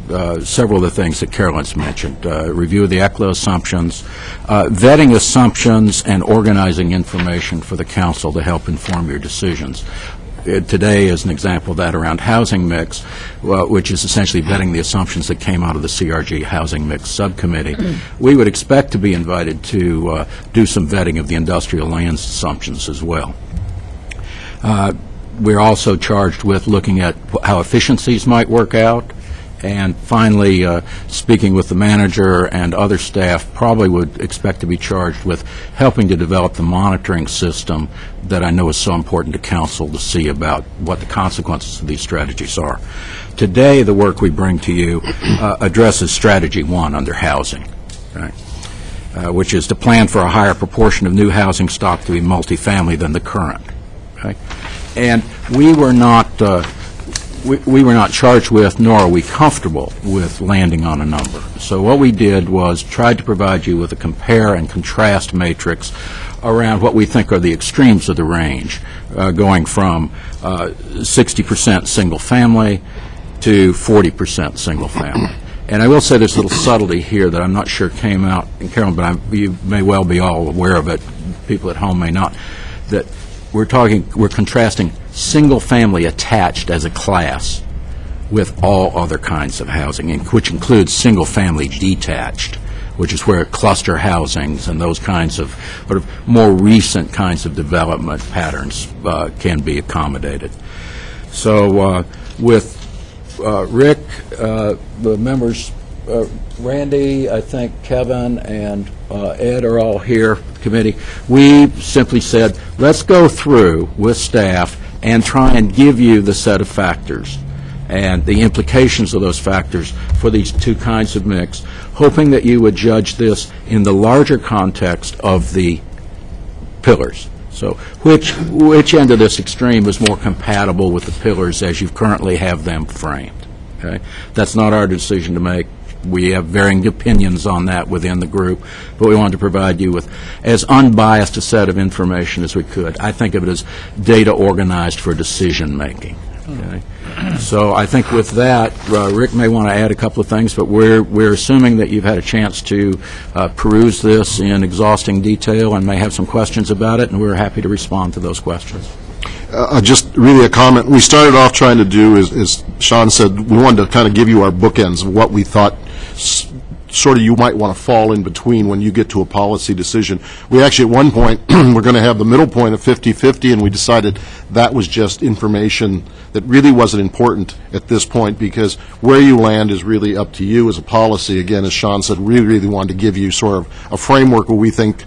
several of the things that Carolyn's mentioned. Review of the ECLA assumptions, vetting assumptions, and organizing information for the council to help inform your decisions. Today is an example of that around housing mix, which is essentially vetting the assumptions that came out of the CRG Housing Mix Subcommittee. We would expect to be invited to do some vetting of the industrial lands assumptions as well. We're also charged with looking at how efficiencies might work out. And finally, speaking with the manager and other staff, probably would expect to be charged with helping to develop the monitoring system that I know is so important to council to see about what the consequences of these strategies are. Today, the work we bring to you addresses Strategy 1 under housing, right? Which is to plan for a higher proportion of new housing stock to be multifamily than the current. Okay? And we were not charged with, nor are we comfortable with landing on a number. So what we did was tried to provide you with a compare and contrast matrix around what we think are the extremes of the range, going from 60% single-family to 40% single-family. And I will say there's a little subtlety here that I'm not sure came out in Carolyn, but you may well be all aware of it. People at home may not. That we're contrasting single-family attached as a class with all other kinds of housing, which includes single-family detached, which is where cluster housings and those kinds of sort of more recent kinds of development patterns can be accommodated. So with Rick, the members, Randy, I think Kevin, and Ed are all here, the committee. We simply said, let's go through with staff and try and give you the set of factors and the implications of those factors for these two kinds of mix, hoping that you would judge this in the larger context of the pillars. So which end of this extreme is more compatible with the pillars as you currently have them framed? Okay? That's not our decision to make. We have varying opinions on that within the group, but we wanted to provide you with as unbiased a set of information as we could. I think of it as data organized for decision making. Okay? So I think with that, Rick may want to add a couple of things, but we're assuming that you've had a chance to peruse this in exhausting detail and may have some questions about it, and we're happy to respond to those questions. Just really a comment. We started off trying to do, as Sean said, we wanted to kind of give you our bookends of what we thought sort of you might want to fall in between when you get to a policy decision. We actually, at one point, we're going to have the middle point of 50-50, and we decided that was just information that really wasn't important at this point, because where you land is really up to you as a policy. Again, as Sean said, we really wanted to give you sort of a framework where we think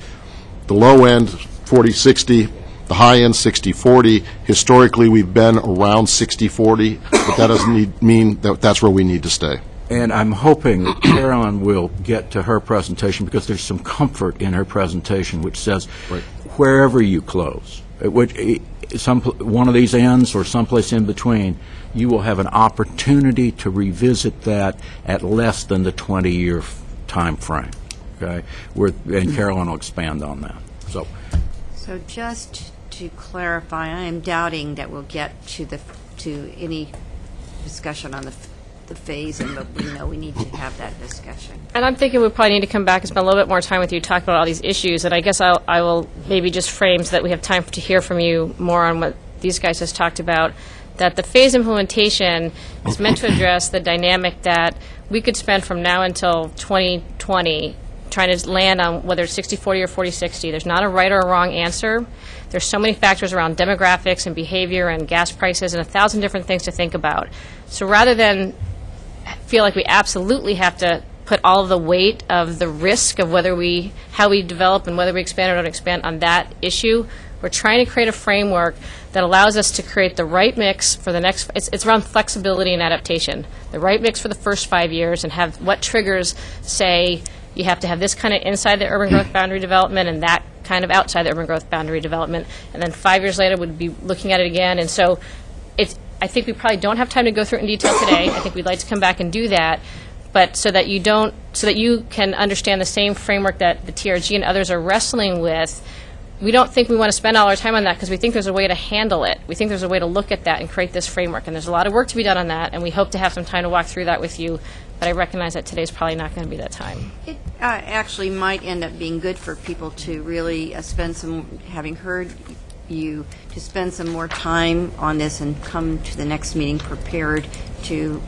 the low end, 40-60, the high end, 60-40. Historically, we've been around 60-40, but that doesn't mean that that's where we need to stay. And I'm hoping that Carolyn will get to her presentation, because there's some comfort in her presentation which says, right, wherever you close, one of these ends or someplace in between, you will have an opportunity to revisit that at less than the 20-year time frame. Okay? And Carolyn will expand on that. So just to clarify, I am doubting that we'll get to any discussion on the phase-in, but we know we need to have that discussion. And I'm thinking we probably need to come back and spend a little bit more time with you, talk about all these issues, and I guess I will maybe just frame so that we have time to hear from you more on what these guys just talked about, that the phase implementation is meant to address the dynamic that we could spend from now until 2020 trying to land on whether it's 60-40 or 40-60. There's not a right or a wrong answer. There's so many factors around demographics and behavior and gas prices and 1,000 different things to think about. So rather than feel like we absolutely have to put all of the weight of the risk of how we develop and whether we expand or don't expand on that issue, we're trying to create a framework that allows us to create the right mix for the next, it's around flexibility and adaptation, the right mix for the first 5 years, and have what triggers say you have to have this kind of inside the urban growth boundary development and that kind of outside the urban growth boundary development, and then 5 years later we'd be looking at it again. And so I think we probably don't have time to go through it in detail today. I think we'd like to come back and do that, but so that you can understand the same framework that the TRG and others are wrestling with. We don't think we want to spend all our time on that because we think there's a way to handle it. We think there's a way to look at that and create this framework, and there's a lot of work to be done on that, and we hope to have some time to walk through that with you, but I recognize that today's probably not going to be that time. It actually might end up being good for people to really having heard you, to spend some more time on this and come to the next meeting prepared to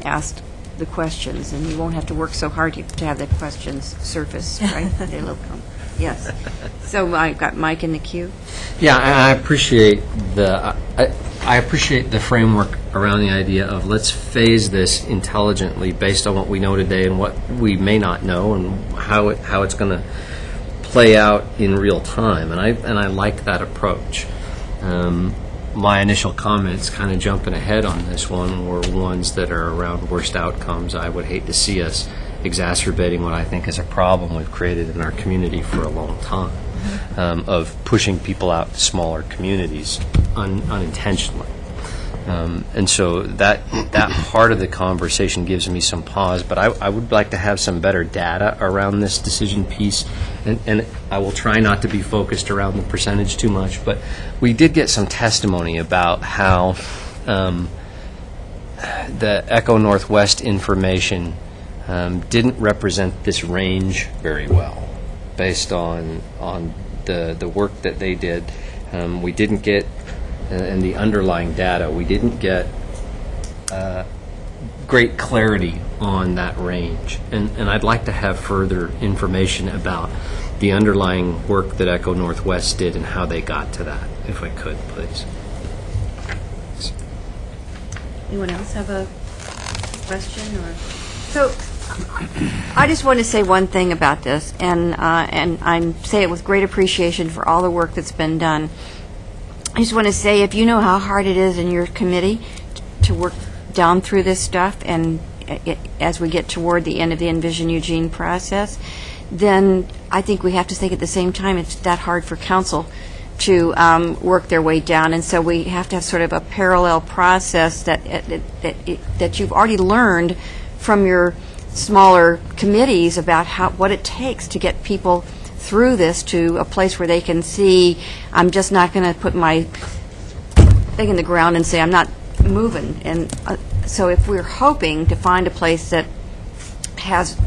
ask the questions, and you won't have to work so hard to have the questions surface, right? They'll come. Yes. So I've got Mike in the queue. Yeah, I appreciate I appreciate the framework around the idea of let's phase this intelligently based on what we know today and what we may not know and how it's going to play out in real time, and I like that approach. My initial comments, kind of jumping ahead on this one, were ones that are around worst outcomes. I would hate to see us exacerbating what I think is a problem we've created in our community for a long time, of pushing people out to smaller communities unintentionally. And so that part of the conversation gives me some pause, but I would like to have some better data around this decision piece, and I will try not to be focused around the percentage too much, but we did get some testimony about how the Echo Northwest information didn't represent this range very well based on the work that they did. We didn't get, and the underlying data, we didn't get great clarity on that range. And I'd like to have further information about the underlying work that Echo Northwest did and how they got to that, if I could, please. Anyone else have a question? So I just want to say one thing about this, and I say it with great appreciation for all the work that's been done. I just want to say, if you know how hard it is in your committee to work down through this stuff, and as we get toward the end of the Envision Eugene process, then I think we have to think at the same time it's that hard for council to work their way down, and so we have to have sort of a parallel process that you've already learned from your smaller committees about what it takes to get people through this to a place where they can see, I'm just not going to put my thing in the ground and say I'm not moving. And so if we're hoping to find a place that has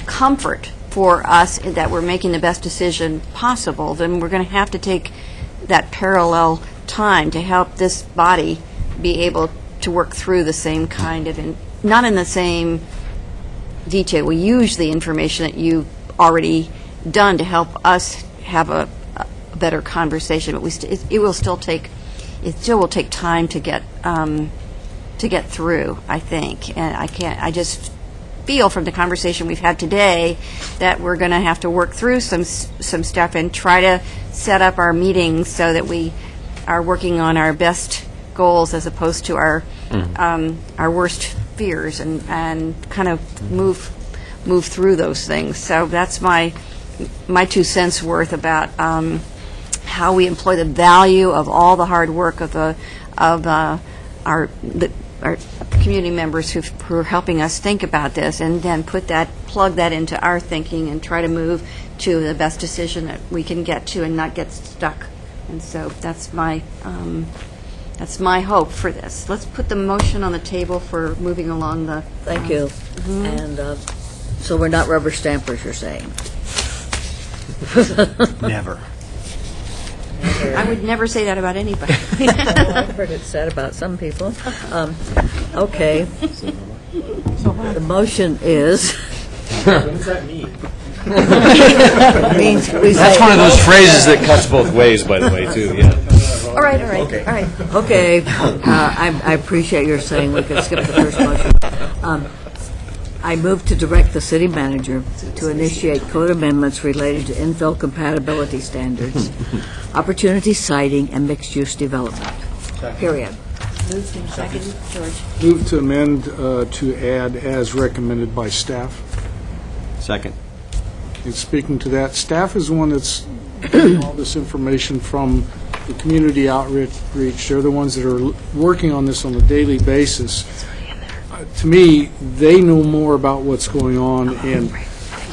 comfort for us that we're making the best decision possible, then we're going to have to take that parallel time to help this body be able to work through the same kind of, not in the same detail. We use the information that you've already done to help us have a better conversation, but it will still take time to get through, I think. And I just feel from the conversation we've had today that we're going to have to work through some stuff and try to set up our meetings so that we are working on our best goals as opposed to our worst fears, and kind of move through those things. So that's my 2 cents worth about how we employ the value of all the hard work of our community members who are helping us think about this, and then plug that into our thinking and try to move to the best decision that we can get to and not get stuck. And so that's my hope for this. Let's put the motion on the table for moving along the... Thank you. And so we're not rubber stampers, you're saying? Never. I would never say that about anybody. Well, I've heard it said about some people. Okay. The motion is... What does that mean? means we That's say, one of those phrases that cuts both ways, by the way, too, yeah. All right. Okay, I appreciate your saying we could skip the first motion. I move to direct the city manager to initiate code amendments related to infill compatibility standards, opportunity siting, and mixed-use development. Period. Moved in second, George. Move to amend to add as recommended by staff. Second. And speaking to that, staff is the one that's getting all this information from the community outreach. They're the ones that are working on this on a daily basis. To me, they know more about what's going on and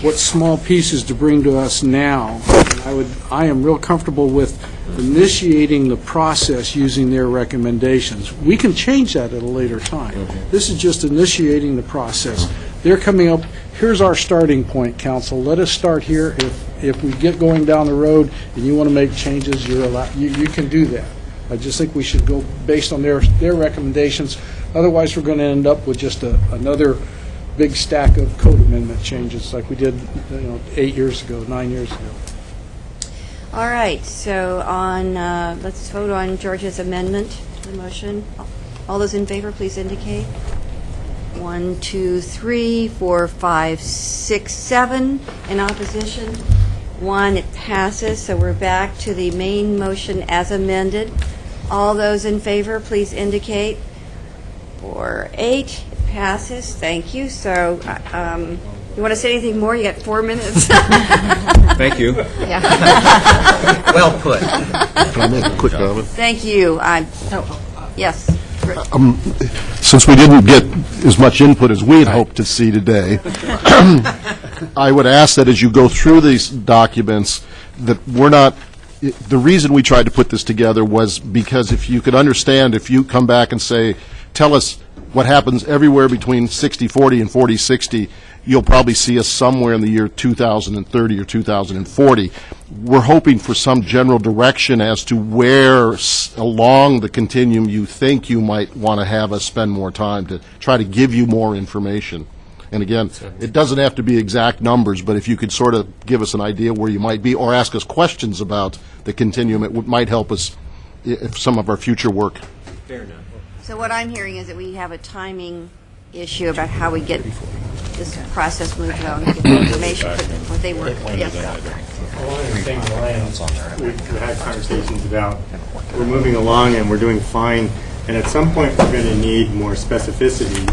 what small pieces to bring to us now. I am real comfortable with initiating the process using their recommendations. We can change that at a later time. This is just initiating the process. They're coming up, here's our starting point, council. Let us start here. If we get going down the road and you want to make changes, you're allowed, you can do that. I just think we should go based on their recommendations. Otherwise, we're going to end up with just another big stack of code amendment changes like we did 8 years ago, 9 years ago. All right, so let's vote on George's amendment to the motion. All those in favor, please indicate. 1, 2, 3, 4, 5, 6, 7 in opposition. 1, it passes, so we're back to the main motion as amended. All those in favor, please indicate. 4, 8, it passes. Thank you. So, you want to say anything more? You got 4 minutes. Thank you. Yeah. Well put. Can I make a quick comment? Thank you. Yes. Since we didn't get as much input as we had hoped to see today, I would ask that as you go through these documents, that we're not, the reason we tried to put this together was because if you could understand, if you come back and say, tell us what happens everywhere between 60-40 and 40-60, you'll probably see us somewhere in the year 2030 or 2040. We're hoping for some general direction as to where along the continuum you think you might want to have us spend more time to try to give you more information. And again, it doesn't have to be exact numbers, but if you could sort of give us an idea where you might be or ask us questions about the continuum, it might help us if some of our future work. Fair enough. So what I'm hearing is that we have a timing issue about how we get this process moved along, get the information, what they work. Yes. Along the same lines, we've had conversations about we're moving along and we're doing fine, and at some point we're going to need more specificity,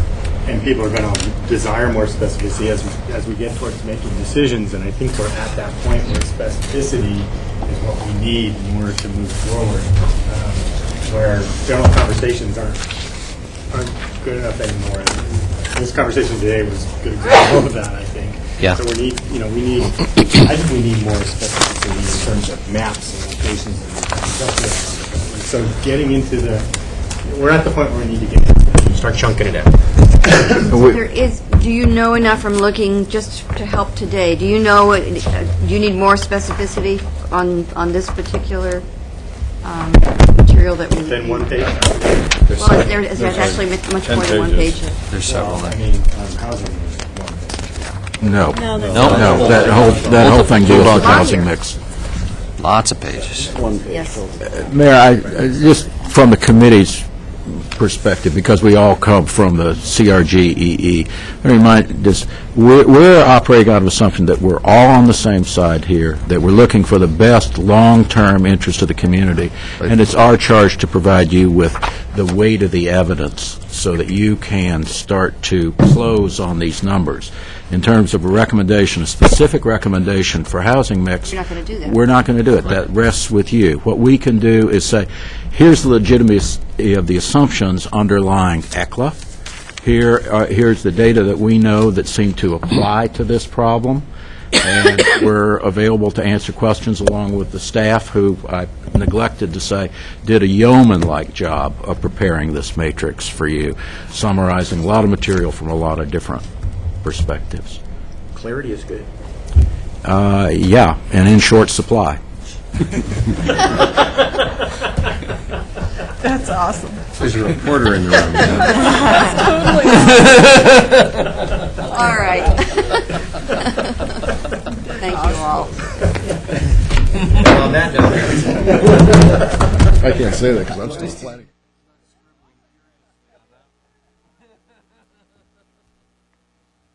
and people are going to desire more specificity as we get towards making decisions. And I think we're at that point where specificity is what we need in order to move forward, where general conversations aren't good enough anymore. This conversation today was a good example of that, I think. Yeah. So I think we need more specificity in terms of maps and locations and stuff. So getting into we're at the point where we need to get into Start chunking it out. Do you know enough from looking, just to help today, do you know, do you need more specificity on this particular material that we... Then one page? Well, there's actually much more than one page. There's several there. I mean, housing is one page. No. No. That whole thing deals with housing mix. Lots of pages. Yes. Mayor, I just from the committee's perspective, because we all come from the CRG-EE, I remind this, we're operating out of assumption that we're all on the same side here, that we're looking for the best long-term interest of the community, and it's our charge to provide you with the weight of the evidence so that you can start to close on these numbers. In terms of a recommendation, a specific recommendation for housing mix, You're not going to do that. we're not going to do it. That rests with you. What we can do is say, here's the legitimacy of the assumptions underlying ECLA. Here's the data that we know that seem to apply to this problem, and we're available to answer questions along with the staff who I neglected to say did a yeoman-like job of preparing this matrix for you, summarizing a lot of material from a lot of different perspectives. Clarity is good. Yeah, and in short supply. That's awesome. There's a reporter in the room. All right. Thank you all. On that note. I can't say that because I'm still planning.